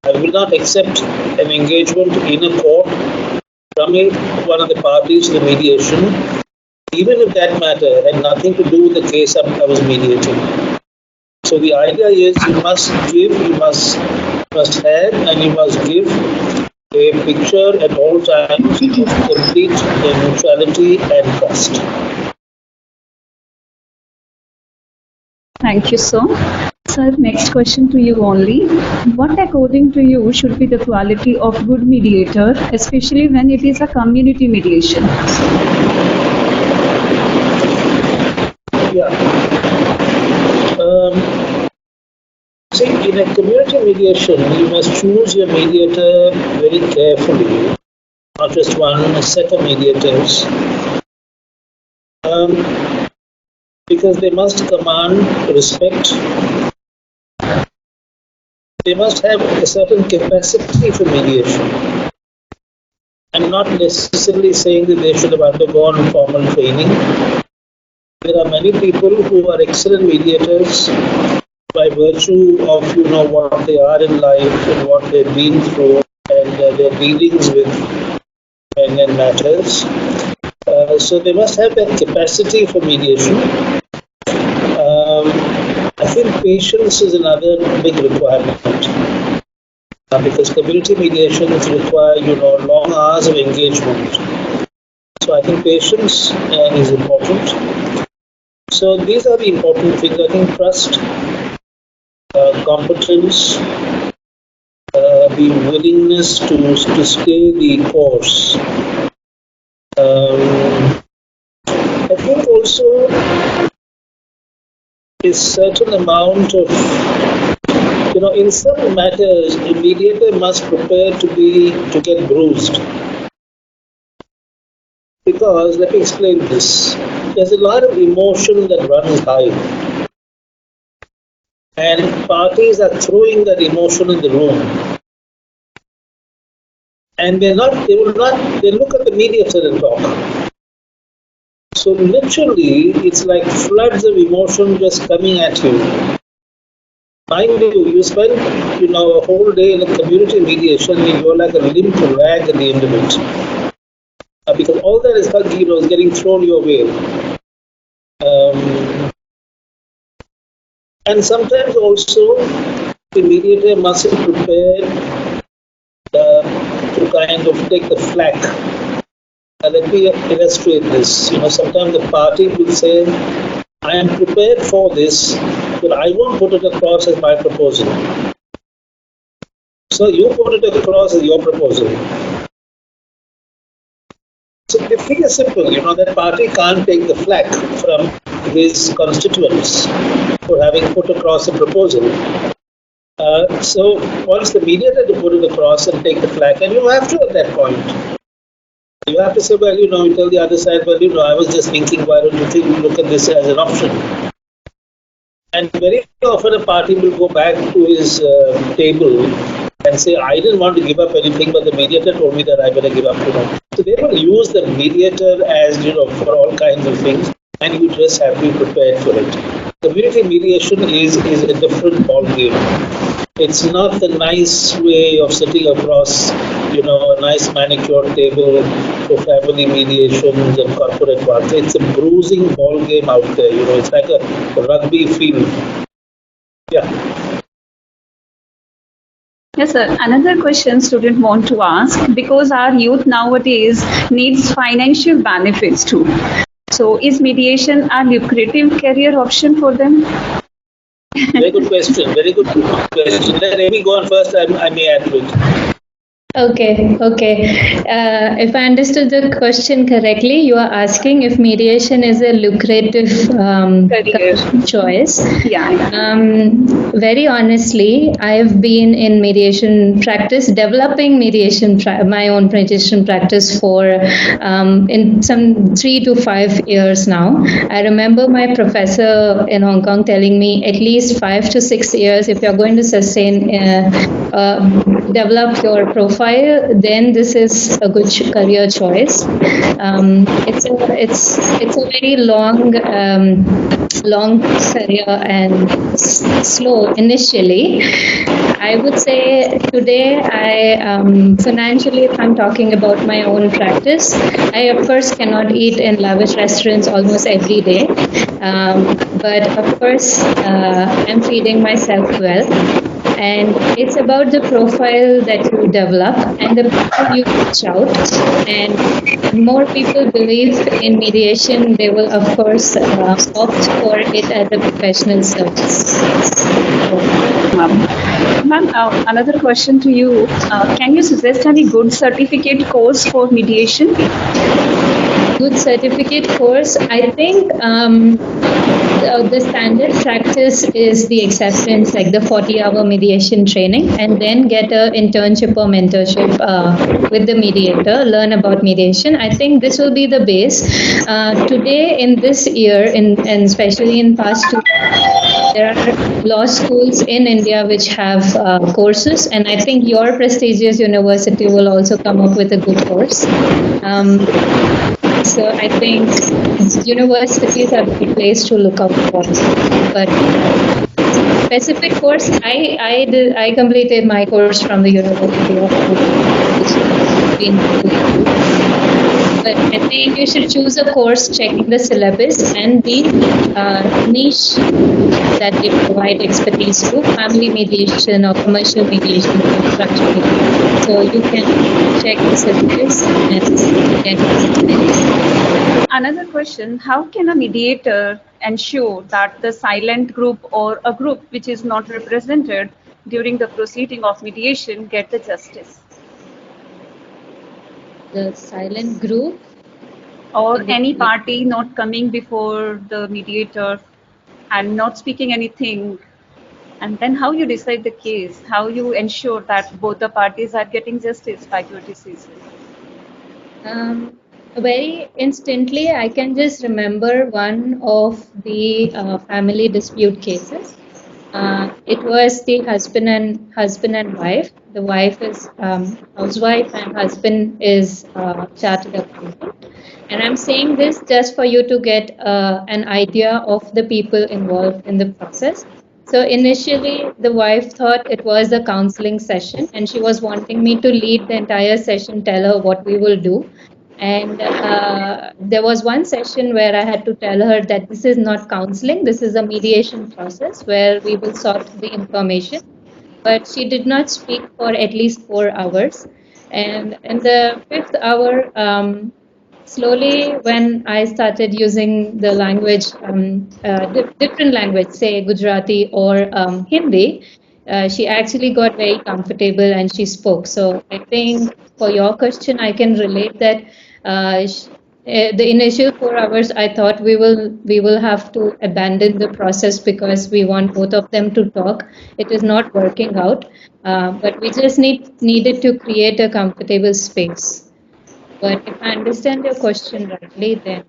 I will not accept an engagement in a court from one of the parties to the mediation, even if that matter had nothing to do with the case I was mediating. So the idea is you must give, you must have, and you must give a picture at all times of complete neutrality and trust. Thank you, sir. Sir, next question to you only. What, according to you, should be the quality of good mediator, especially when it is a community mediation? Yeah. See, in a community mediation, you must choose your mediator very carefully, not just one, a set of mediators. Because they must command respect. They must have a certain capacity for mediation. I'm not necessarily saying that they should have undergone formal training. There are many people who are excellent mediators by virtue of what they are in life and what they've been through and their dealings with men and matters. So they must have that capacity for mediation. I think patience is another big requirement, because community mediations require long hours of engagement. So I think patience is important. So these are the important things. I think trust, competence, the willingness to stay the course. I think also a certain amount of, in some matters, a mediator must prepare to get bruised. Because, let me explain this, there's a lot of emotion that runs high. And parties are throwing that emotion in the room. And they look at the mediator and talk. So literally, it's like floods of emotion just coming at you. Mind you spend, a whole day in a community mediation and you're like a limp rag at the end of it. Because all that is getting thrown your way. And sometimes also, the mediator must be prepared to kind of take the flak. Let me illustrate this. Sometimes the party will say, I am prepared for this, but I won't put it across as my proposal. So you put it across as your proposal. So the thing is simple, that party can't take the flak from his constituents for having put across a proposal. So once the mediator to put it across and take the flak, and you have to at that point. You have to say, well, you tell the other side, well, I was just thinking, why don't you look at this as an option? And very often a party will go back to his table and say, I didn't want to give up anything, but the mediator told me that I better give up. So they will use the mediator as, for all kinds of things, and you just have to be prepared for it. Community mediation is a different ball game. It's not the nice way of sitting across, a nice manicured table for family mediations and corporate ones. It's a bruising ball game out there. It's like a rugby field. Yeah. Yes, sir. Another question student want to ask, because our youth nowadays needs financial benefits too. So is mediation a lucrative career option for them? Very good question. Very good question. Let me go on first. I may add to it. Okay. If I understood the question correctly, you are asking if mediation is a lucrative Career choice. Yeah. Very honestly, I have been in mediation practice, developing my own mediation practice for in some 3 to 5 years now. I remember my professor in Hong Kong telling me at least 5 to 6 years if you're going to sustain, develop your profile, then this is a good career choice. It's a very long career and slow initially. I would say today, financially, if I'm talking about my own practice, I of course cannot eat in lavish restaurants almost every day. But of course, I'm feeding myself well. And it's about the profile that you develop and the people you reach out. And more people believe in mediation, they will, of course, opt for it as a professional service. Ma'am, another question to you. Can you suggest any good certificate course for mediation? Good certificate course, I think the standard practice is the acceptance, like the 40-hour mediation training, and then get an internship or mentorship with the mediator, learn about mediation. I think this will be the base. Today, in this year, and especially in past 2 years, there are law schools in India which have courses, and I think your prestigious university will also come up with a good course. So I think universities are the place to look out for. But specific course, I completed my course from the University of but I think you should choose a course checking the syllabus and the niche that they provide expertise to, family mediation or commercial mediation or construction mediation. So you can check the syllabus and get it. Another question, how can a mediator ensure that the silent group or a group which is not represented during the proceeding of mediation get the justice? The silent group? Or any party not coming before the mediator and not speaking anything. And then how you decide the case, how you ensure that both the parties are getting justice by your decision? Very instantly, I can just remember one of the family dispute cases. It was the husband and wife. The wife is housewife and husband is chartered accountant. And I'm saying this just for you to get an idea of the people involved in the process. So initially, the wife thought it was a counseling session, and she was wanting me to lead the entire session, tell her what we will do. And there was one session where I had to tell her that this is not counseling, this is a mediation process where we will sort the information. But she did not speak for at least 4 hours. And in the 5th hour, slowly when I started using the language, different language, say Gujarati or Hindi, she actually got very comfortable and she spoke. So I think for your question, I can relate that the initial 4 hours, I thought we will have to abandon the process because we want both of them to talk. It is not working out, but we just needed to create a comfortable space. But if I understand your question rightly, then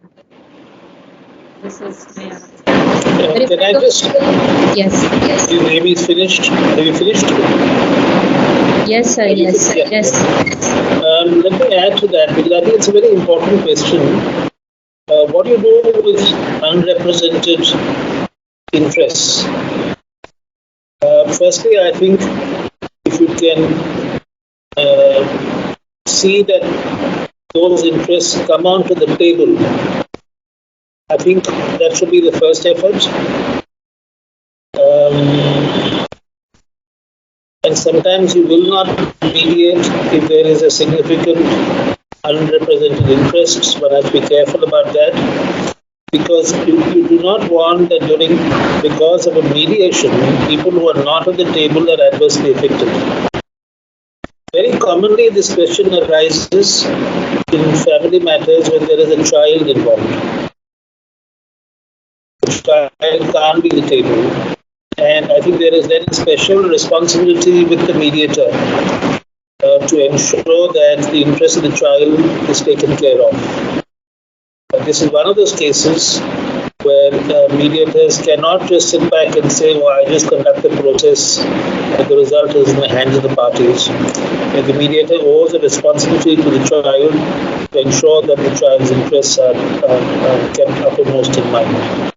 this is my answer. Can I just? Yes. Maybe it's finished. Have you finished? Yes, sir. Yes. Yes. Let me add to that because I think it's a very important question. What do you do with unrepresented interests? Firstly, I think if you can see that those interests come onto the table, I think that should be the first effort. And sometimes you will not mediate if there is a significant unrepresented interest. One has to be careful about that because you do not want that because of a mediation, people who are not at the table are adversely affected. Very commonly, this question arises in family matters when there is a child involved. The child can't be at the table. And I think there is then a special responsibility with the mediator to ensure that the interest of the child is taken care of. This is one of those cases where mediators cannot just sit back and say, well, I just conduct the process and the result is in the hands of the parties. And the mediator owes a responsibility to the child to ensure that the child's interests are kept uppermost in mind.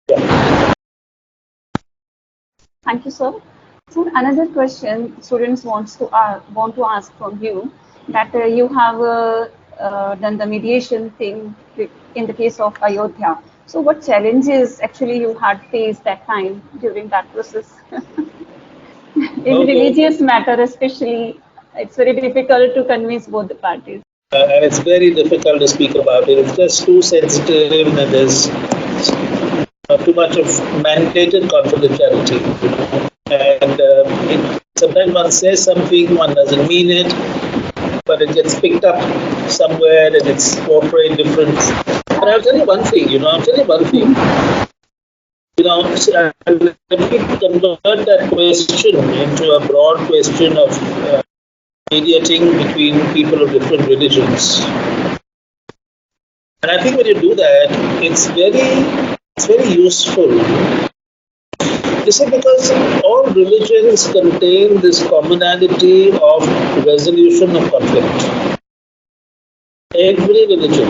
Yeah. Thank you, sir. So another question students want to ask from you that you have done the mediation thing in the case of Ayodhya. So what challenges actually you had faced that time during that process? In religious matter especially, it's very difficult to convince both the parties. And it's very difficult to speak about it. It's just too sensitive and there's too much of mandated confidentiality. And sometimes one says something, one doesn't mean it, but it gets picked up somewhere and it's portrayed different. And I'll tell you one thing, so let me convert that question into a broad question of mediating between people of different religions. And I think when you do that, it's very useful. You see, because all religions contain this commonality of resolution of conflict. Every religion.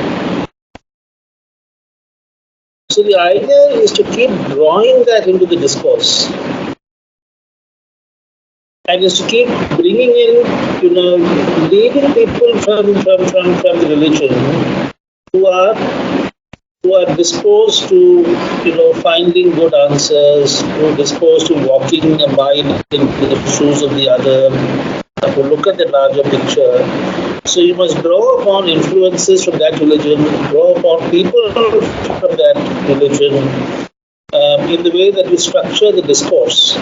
So the idea is to keep drawing that into the discourse. And is to keep bringing in, leading people from the religion who are disposed to, finding good answers, who are disposed to walking a mile into the shoes of the other, who look at the larger picture. So you must draw upon influences from that religion, draw upon people from that religion in the way that we structure the discourse.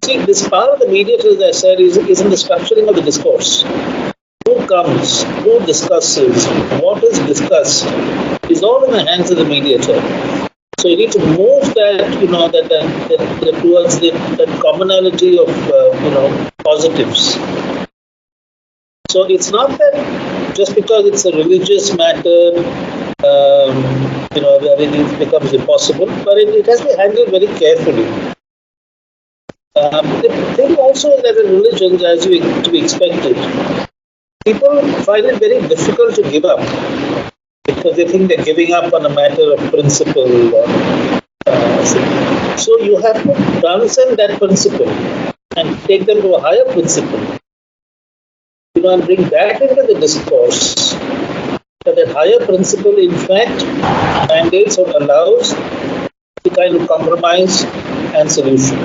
See, this part of the mediator, as I said, is in the structuring of the discourse. Who comes, who discusses, what is discussed, is all in the hands of the mediator. So you need to move that, that towards that commonality of, positives. So it's not that just because it's a religious matter, that it becomes impossible, but it has to be handled very carefully. The thing also is that in religions, as to be expected, people find it very difficult to give up because they think they're giving up on a matter of principle. So you have to transcend that principle and take them to a higher principle. And bring that into the discourse. So that higher principle, in fact, mandates or allows the kind of compromise and solution.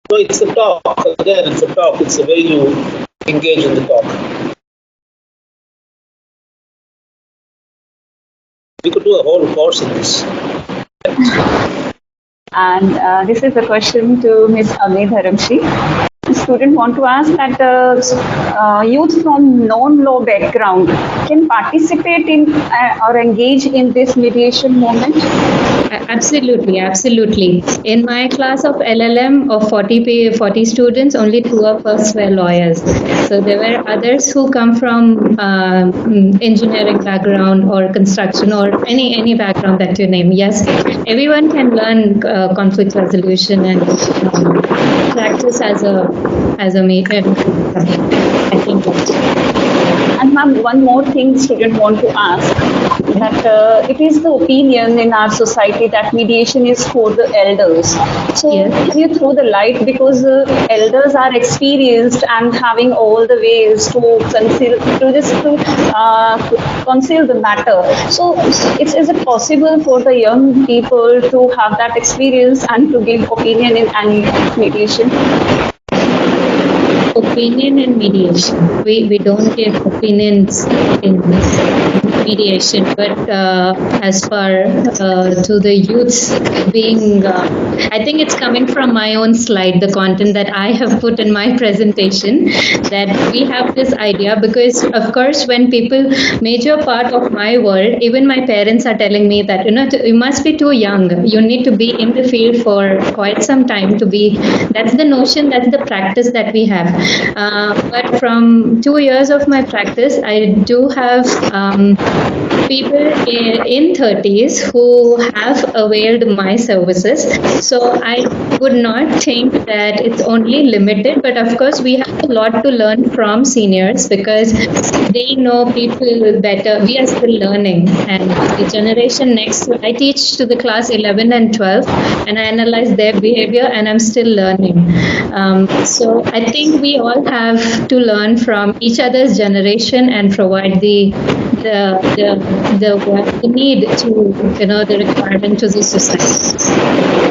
So it's the talk. Again, it's the talk. It's the way you engage in the talk. We could do a whole course in this. And this is a question to Ms.Amee Dharamshi. The student want to ask that youth from non-law background can participate in or engage in this mediation movement. Absolutely, absolutely. In my class of LLM of 40 students, only 2 of us were lawyers. So there were others who come from engineering background or construction or any background that you name. Yes, everyone can learn conflict resolution and practice as a major. I think that's. And ma'am, one more thing student want to ask, that it is the opinion in our society that mediation is for the elders. So Yes. can you throw the light, because elders are experienced and having all the ways to conceal the matter. So is it possible for the young people to have that experience and to give opinion in any mediation? Opinion and mediation. We don't give opinions in mediation, but as far to the youths being, I think it's coming from my own slide, the content that I have put in my presentation, that we have this idea because, of course, when people, major part of my world, even my parents are telling me that, you must be too young. You need to be in the field for quite some time to be, that's the notion, that's the practice that we have. But from 2 years of my practice, I do have people in 30s who have availed my services. So I would not think that it's only limited, but of course we have a lot to learn from seniors because they know people better. We are still learning, and the generation next, I teach to the class 11 and 12, and I analyze their behavior, and I'm still learning. So I think we all have to learn from each other's generation and provide the need to, the requirement to the society.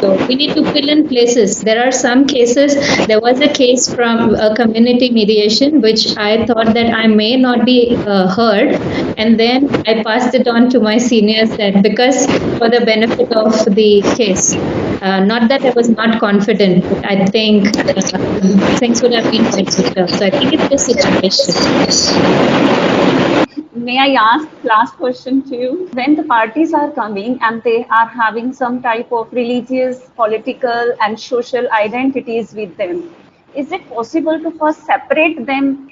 So we need to fill in places. There are some cases. There was a case from a community mediation which I thought that I may not be heard, and then I passed it on to my seniors that because for the benefit of the case. Not that I was not confident, but I think things would have been quite better. So I think it's the situation. May I ask last question to you? When the parties are coming and they are having some type of religious, political and social identities with them, is it possible to first separate them,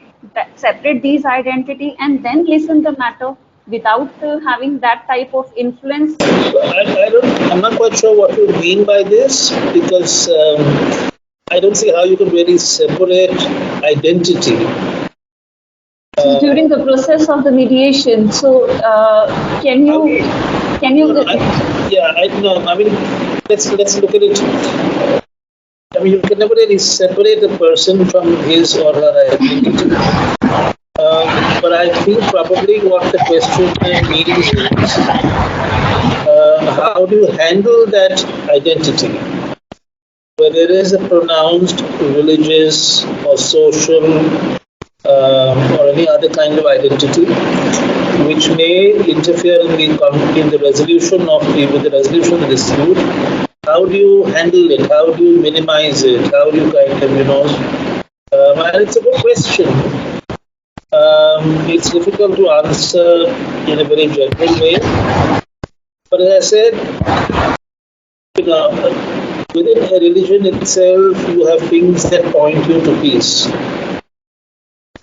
separate these identity and then listen the matter without having that type of influence? I'm not quite sure what you mean by this because I don't see how you can really separate identity. During the process of the mediation, so can you? I know. I mean, let's look at it. I mean, you can never really separate a person from his or her identity. But I think probably what the question means is how do you handle that identity? Where there is a pronounced religious or social or any other kind of identity which may interfere in the resolution of the resolution of the dispute. How do you handle it? How do you minimize it? How do you kind of and it's a good question. It's difficult to answer in a very general way. But as I said, within a religion itself, you have things that point you to peace.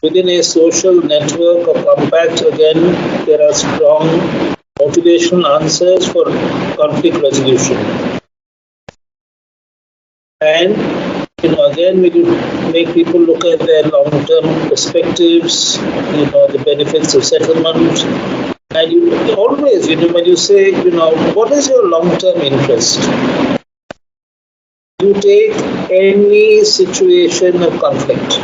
Within a social network or compact, again, there are strong motivational answers for conflict resolution. And, again, when you make people look at their long-term perspectives, the benefits of settlement, and you always, when you say, what is your long-term interest? You take any situation of conflict,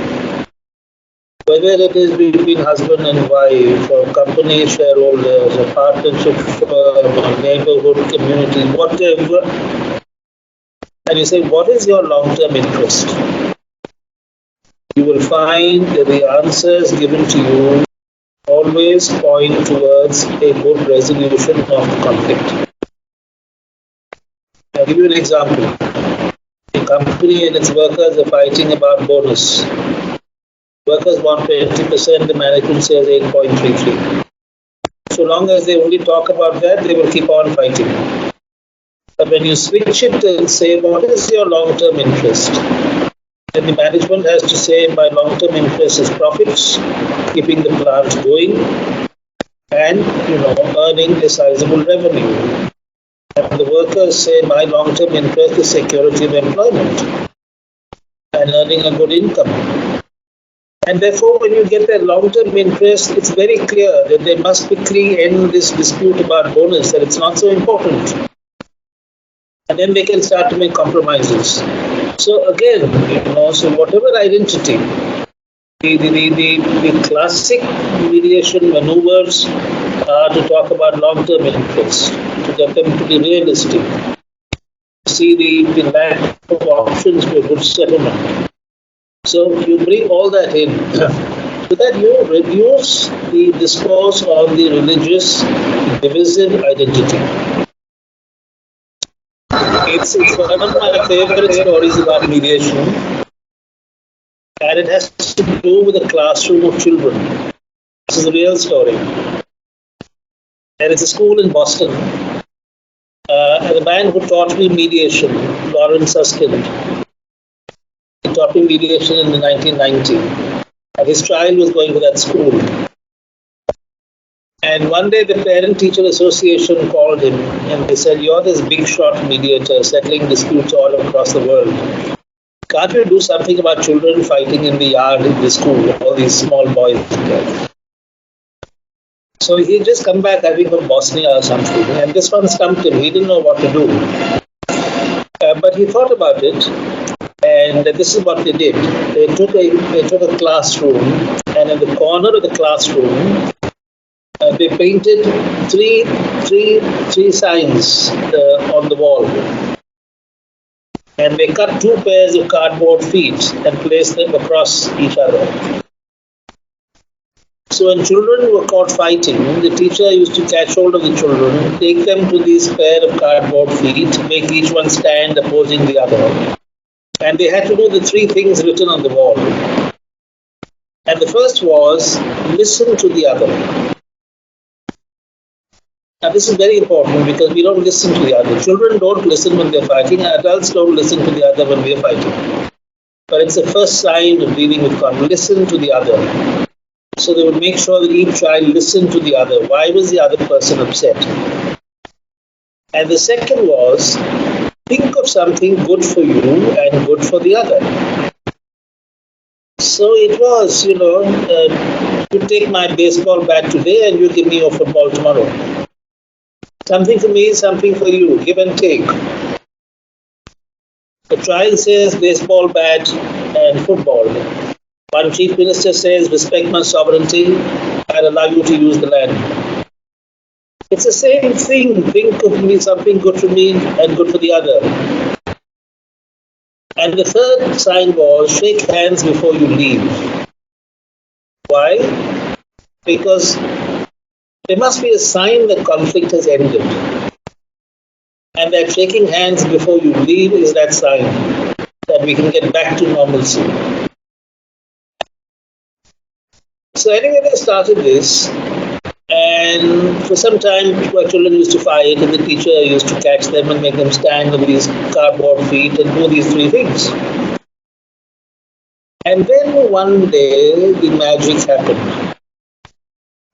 whether it is between husband and wife, or company shareholders, a partnership firm, or neighborhood community, whatever, and you say, what is your long-term interest? You will find that the answers given to you always point towards a good resolution of the conflict. I'll give you an example. A company and its workers are fighting about bonus. Workers want 20%, the management says 8.33. So long as they only talk about that, they will keep on fighting. But when you switch it and say, what is your long-term interest? Then the management has to say, my long-term interest is profits, keeping the plant going, and earning a sizable revenue. And the workers say, my long-term interest is security of employment and earning a good income. And therefore, when you get that long-term interest, it's very clear that they must quickly end this dispute about bonus, that it's not so important. And then they can start to make compromises. So again, so whatever identity, the classic mediation maneuvers are to talk about long-term interest, to get them to be realistic, see the lack of options for good settlement. So you bring all that in, so that you reduce the discourse on the religious divisive identity. It's one of my favorite stories about mediation, and it has to do with a classroom of children. This is a real story. And it's a school in Boston. And the man who taught me mediation, Lawrence Suskind, he taught me mediation in the 1990s. And his child was going to that school. And one day the Parent-Teacher Association called him and they said, you're this big shot mediator settling disputes all across the world. Can't you do something about children fighting in the yard in the school, all these small boys? So he'd just come back, I think, from Bosnia or something, and this one stumped him. He didn't know what to do. But he thought about it, and this is what they did. They took a classroom, and in the corner of the classroom, they painted three signs on the wall. And they cut 2 pairs of cardboard feet and placed them across each other. So when children were caught fighting, the teacher used to catch hold of the children, take them to these pair of cardboard feet, make each one stand opposing the other. And they had to do the 3 things written on the wall. And the first was, listen to the other. Now this is very important because we don't listen to the other. Children don't listen when they're fighting, and adults don't listen to the other when we're fighting. But it's the first sign of dealing with conflict. Listen to the other. So they would make sure that each child listened to the other. Why was the other person upset? And the second was, think of something good for you and good for the other. So it was, you take my baseball bat today and you give me your football tomorrow. Something for me, something for you, give and take. The child says baseball bat and football. One chief minister says respect my sovereignty, I'll allow you to use the land. It's the same thing. Think of me something good for me and good for the other. And the third sign was shake hands before you leave. Why? Because there must be a sign that conflict has ended. And that shaking hands before you leave is that sign that we can get back to normalcy. So anyway, they started this, and for some time, children used to fight, and the teacher used to catch them and make them stand on these cardboard feet and do these 3 things. And then one day, the magic happened.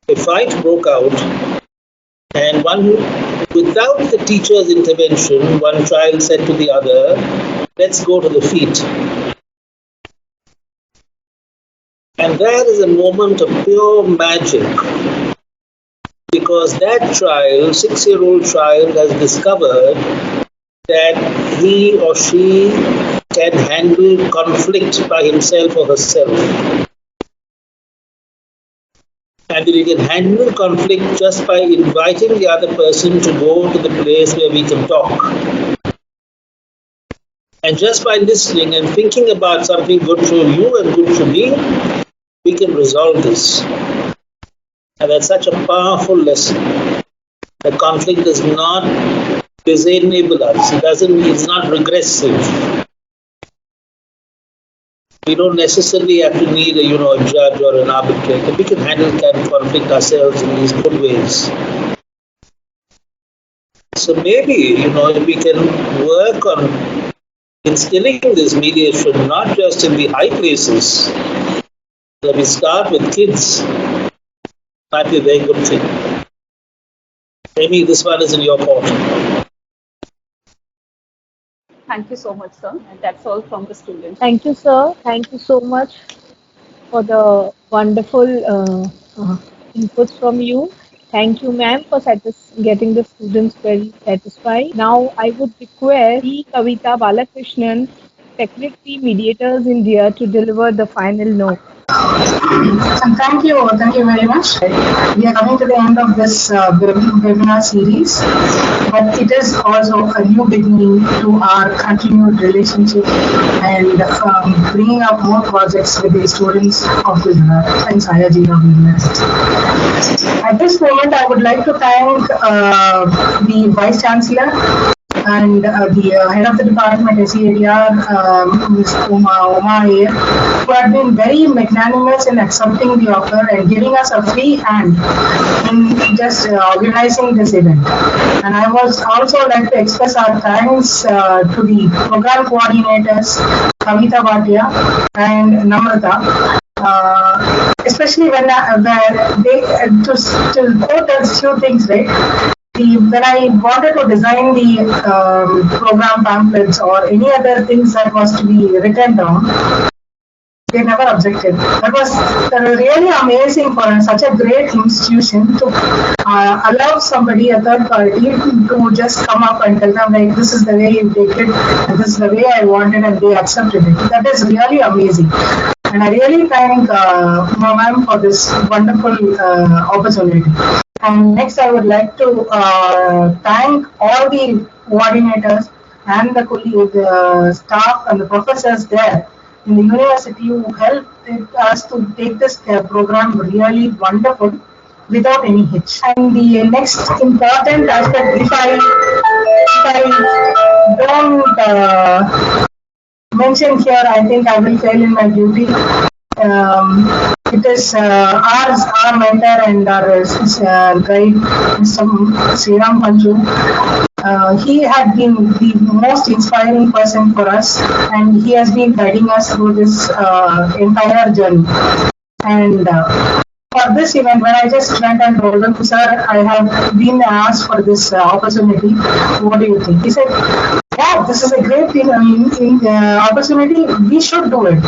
A fight broke out, and without the teacher's intervention, one child said to the other, let's go to the feet. And that is a moment of pure magic, because that child, 6-year-old child, has discovered that he or she can handle conflict by himself or herself. And that we can handle conflict just by inviting the other person to go to the place where we can talk. And just by listening and thinking about something good for you and good for me, we can resolve this. And that's such a powerful lesson. The conflict does not disable us. It's not regressive. We don't necessarily have to need a judge or an arbitrator. We can handle conflict ourselves in these good ways. So maybe, we can work on instilling this mediation not just in the high places. Let me start with kids. Might be a very good thing. Amy, this one is in your court. Thank you so much, sir. And that's all from the students. Thank you, sir. Thank you so much for the wonderful inputs from you. Thank you, ma'am, for getting the students very satisfied. Now, I would request the Kavita Balakrishnan, Secretary Mediators India, to deliver the final note. Thank you very much. We are coming to the end of this webinar series, but it is also a new beginning to our continued relationship and bringing up more projects with the students of Gujarat and Sayaji Rao University. At this moment, I would like to thank the Vice Chancellor and the head of the department, SCADR, Ms. Uma Ayer, who had been very magnanimous in accepting the offer and giving us a free hand in just organizing this event. And I was also like to express our thanks to the program coordinators, Kavita Bhatia and Namrata. Especially when they to quote a few things, right? When I wanted to design the program pamphlets or any other things that was to be written down, they never objected. That was really amazing for such a great institution to allow somebody, a third party, to just come up and tell them, like, this is the way you take it, and this is the way I want it, and they accepted it. That is really amazing. And I really thank ma'am for this wonderful opportunity. And next, I would like to thank all the coordinators and the staff and the professors there in the university who helped us to take this program really wonderful without any hitch. And the next important aspect, if I don't mention here, I think I will fail in my duty. It is our mentor and our guide, Mr.Sriram Panchu. He had been the most inspiring person for us, and he has been guiding us through this entire journey. And for this event, when I just went and told him, sir, I have been asked for this opportunity. What do you think? He said, yeah, this is a great opportunity. We should do it.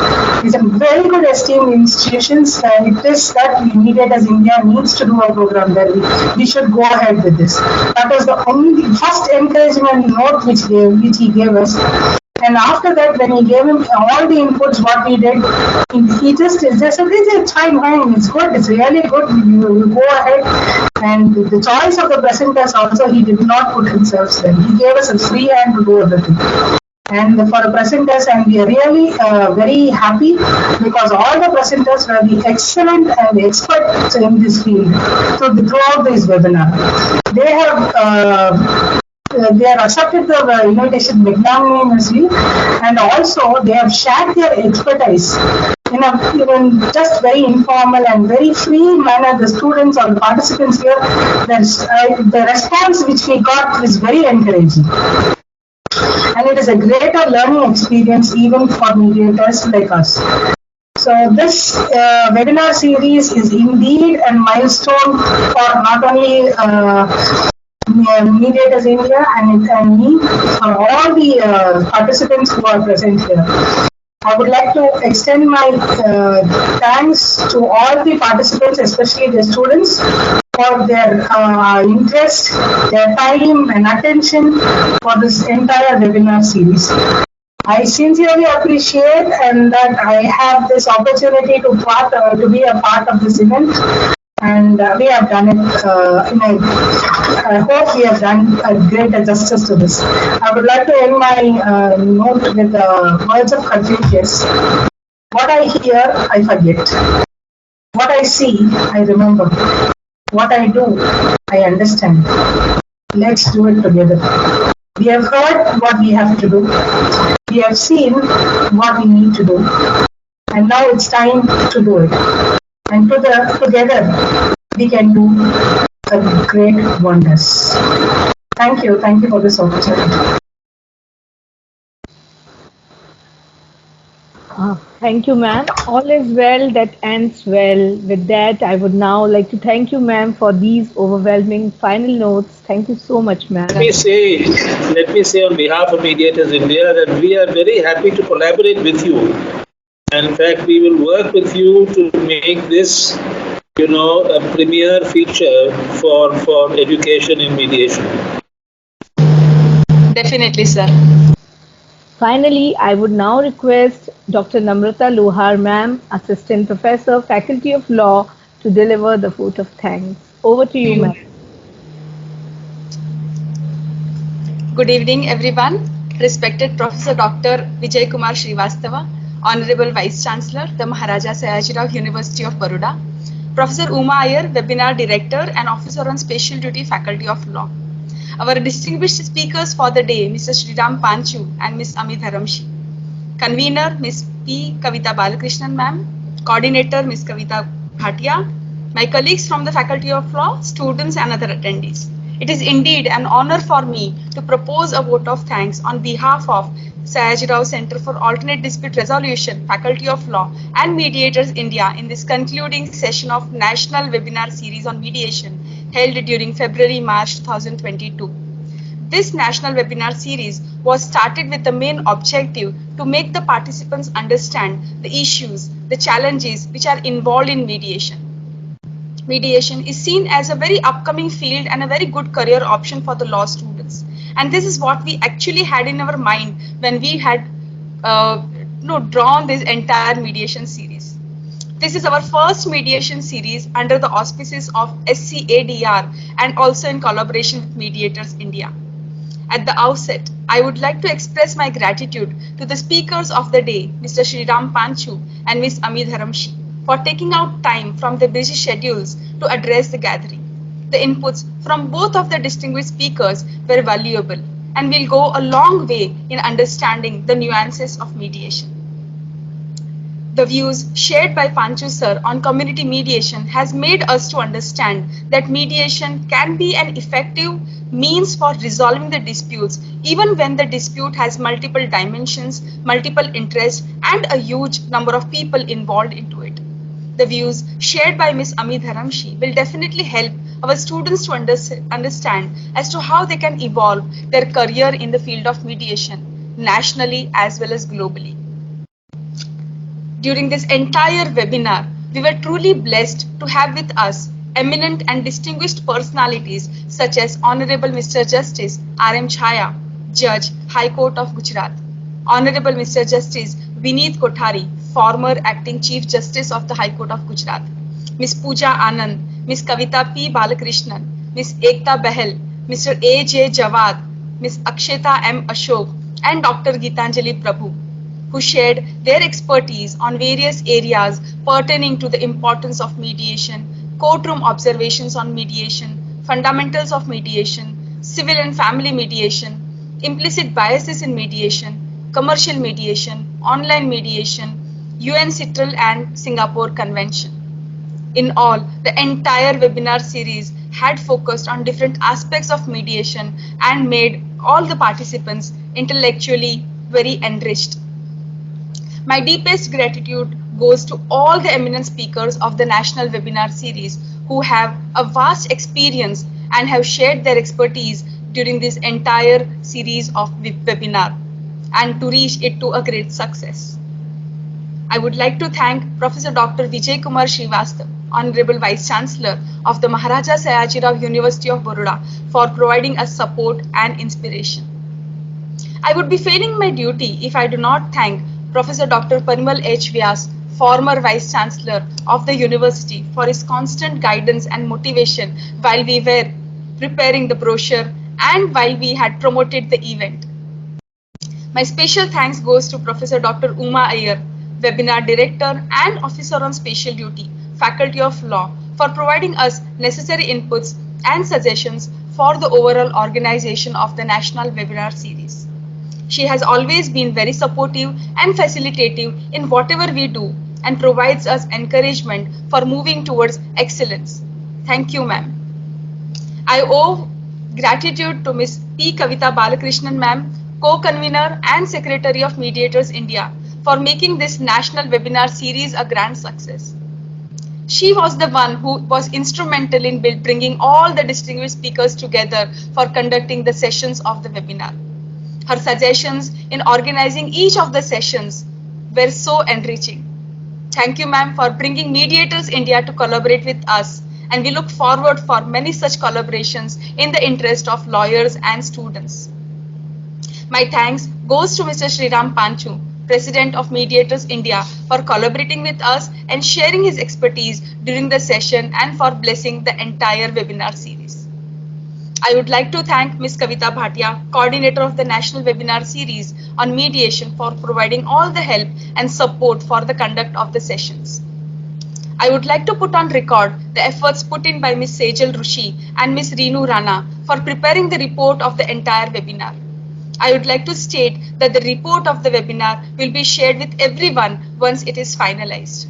It's a very good esteemed institutions. It is that Mediators India needs to do a program there. We should go ahead with this. That was the only first encouragement note which he gave us. And after that, when he gave him all the inputs, what we did, he just said, it's fine, it's good, it's really good, you go ahead. And the choice of the presenters also, he did not put himself there. He gave us a free hand to do everything. And for the presenters, and we are really very happy because all the presenters were the excellent and experts in this field throughout this webinar. They have accepted the invitation magnanimously, and also they have shared their expertise in a just very informal and very free manner. The students or the participants here, the response which we got is very encouraging. And it is a greater learning experience even for mediators like us. So this webinar series is indeed a milestone for not only Mediators India and me, for all the participants who are present here. I would like to extend my thanks to all the participants, especially the students, for their interest, their time and attention for this entire webinar series. I sincerely appreciate and that I have this opportunity to be a part of this event. And we have done it I hope we have done a great justice to this. I would like to end my note with the words of Confucius. What I hear, I forget. What I see, I remember. What I do, I understand. Let's do it together. We have heard what we have to do. We have seen what we need to do. And now it's time to do it. And together, we can do great wonders. Thank you. Thank you for this opportunity. Thank you, ma'am. All is well that ends well. With that, I would now like to thank you, ma'am, for these overwhelming final notes. Thank you so much, ma'am. Let me say on behalf of Mediators India that we are very happy to collaborate with you. And in fact, we will work with you to make this, a premier feature for education in mediation. Definitely, sir. Finally, I would now request Dr. Namrata Lohar, ma'am, Assistant Professor, Faculty of Law, to deliver the vote of thanks. Over to you, ma'am. Good evening, everyone. Respected Professor Dr. Vijay Kumar Srivastava, Honorable Vice Chancellor, the Maharaja Sayajirao University of Baroda, Professor Uma Iyer, Webinar Director and Officer on Special Duty, Faculty of Law. Our distinguished speakers for the day, Mr. Sriram Panchu and Ms.Amee Dharamshi. Convener, Ms. P. Kavita Balakrishnan, ma'am. Coordinator, Ms. Kavita Bhatia. My colleagues from the Faculty of Law, students and other attendees. It is indeed an honor for me to propose a vote of thanks on behalf of Sayajirao Center for Alternate Dispute Resolution, Faculty of Law and Mediators India in this concluding session of National Webinar Series on Mediation held during February-March 2022. This national webinar series was started with the main objective to make the participants understand the issues, the challenges which are involved in mediation. Mediation is seen as a very upcoming field and a very good career option for the law students. And this is what we actually had in our mind when we had drawn this entire mediation series. This is our first mediation series under the auspices of SCADR and also in collaboration with Mediators India. At the outset, I would like to express my gratitude to the speakers of the day, Mr. Sriram Panchu and Ms.Amee Dharamshi, for taking out time from their busy schedules to address the gathering. The inputs from both of the distinguished speakers were valuable and will go a long way in understanding the nuances of mediation. The views shared by Panchu sir on community mediation has made us to understand that mediation can be an effective means for resolving the disputes even when the dispute has multiple dimensions, multiple interests and a huge number of people involved into it. The views shared by Ms.Amee Dharamshi will definitely help our students to understand as to how they can evolve their career in the field of mediation nationally as well as globally. During this entire webinar, we were truly blessed to have with us eminent and distinguished personalities such as Honorable Mr. Justice R.M. Chhaya, Judge, High Court of Gujarat, Honorable Mr. Justice Vineet Kothari, former Acting Chief Justice of the High Court of Gujarat, Ms. Pooja Anand, Ms. Kavita P. Balakrishnan, Ms. Ekta Bahal, Mr. A.J. Jawad, Ms. Aksheta M. Ashok, and Dr. Geetanjali Prabhu, who shared their expertise on various areas pertaining to the importance of mediation, courtroom observations on mediation, fundamentals of mediation, civil and family mediation, implicit biases in mediation, commercial mediation, online mediation, UN CITRAL and Singapore Convention. In all, the entire webinar series had focused on different aspects of mediation and made all the participants intellectually very enriched. My deepest gratitude goes to all the eminent speakers of the National Webinar Series who have a vast experience and have shared their expertise during this entire series of webinar and to reach it to a great success. I would like to thank Professor Dr. Vijay Kumar Srivastava, Honorable Vice Chancellor of the Maharaja Sayajirao University of Baroda, for providing us support and inspiration. I would be failing my duty if I do not thank Professor Dr. Parimal H. Vyas, former Vice Chancellor of the University, for his constant guidance and motivation while we were preparing the brochure and while we had promoted the event. My special thanks goes to Professor Dr. Uma Iyer, Webinar Director and Officer on Special Duty, Faculty of Law, for providing us necessary inputs and suggestions for the overall organization of the National Webinar Series. She has always been very supportive and facilitative in whatever we do and provides us encouragement for moving towards excellence. Thank you, ma'am. I owe Gratitude to Ms. P. Kavita Balakrishnan ma'am, co-convener and secretary of Mediators India, for making this national webinar series a grand success. She was the one who was instrumental in bringing all the distinguished speakers together for conducting the sessions of the webinar. Her suggestions in organizing each of the sessions were so enriching. Thank you, ma'am, for bringing Mediators India to collaborate with us, and we look forward for many such collaborations in the interest of lawyers and students. My thanks goes to Mr. Sriram Panchu, President of Mediators India, for collaborating with us and sharing his expertise during the session and for blessing the entire webinar series. I would like to thank Ms. Kavita Bhatia, coordinator of the National Webinar Series on Mediation, for providing all the help and support for the conduct of the sessions. I would like to put on record the efforts put in by Ms. Sejal Rushi and Ms. Reenu Rana for preparing the report of the entire webinar. I would like to state that the report of the webinar will be shared with everyone once it is finalized.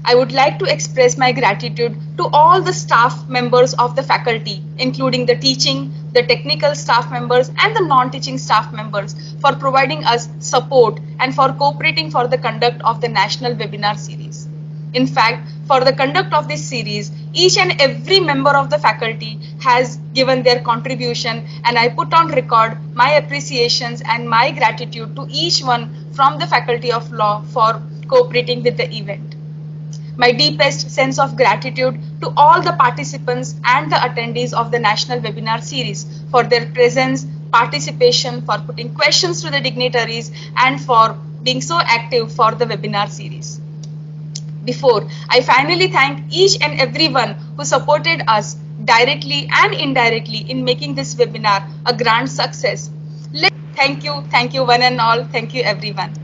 I would like to express my gratitude to all the staff members of the faculty, including the teaching, the technical staff members and the non-teaching staff members, for providing us support and for cooperating for the conduct of the national webinar series. In fact, for the conduct of this series, each and every member of the faculty has given their contribution, and I put on record my appreciations and my gratitude to each one from the Faculty of Law for cooperating with the event. My deepest sense of gratitude to all the participants and the attendees of the National Webinar Series for their presence, participation, for putting questions to the dignitaries, and for being so active for the webinar series. Before I finally thank each and everyone who supported us directly and indirectly in making this webinar a grand success. Thank you one and all. Thank you everyone.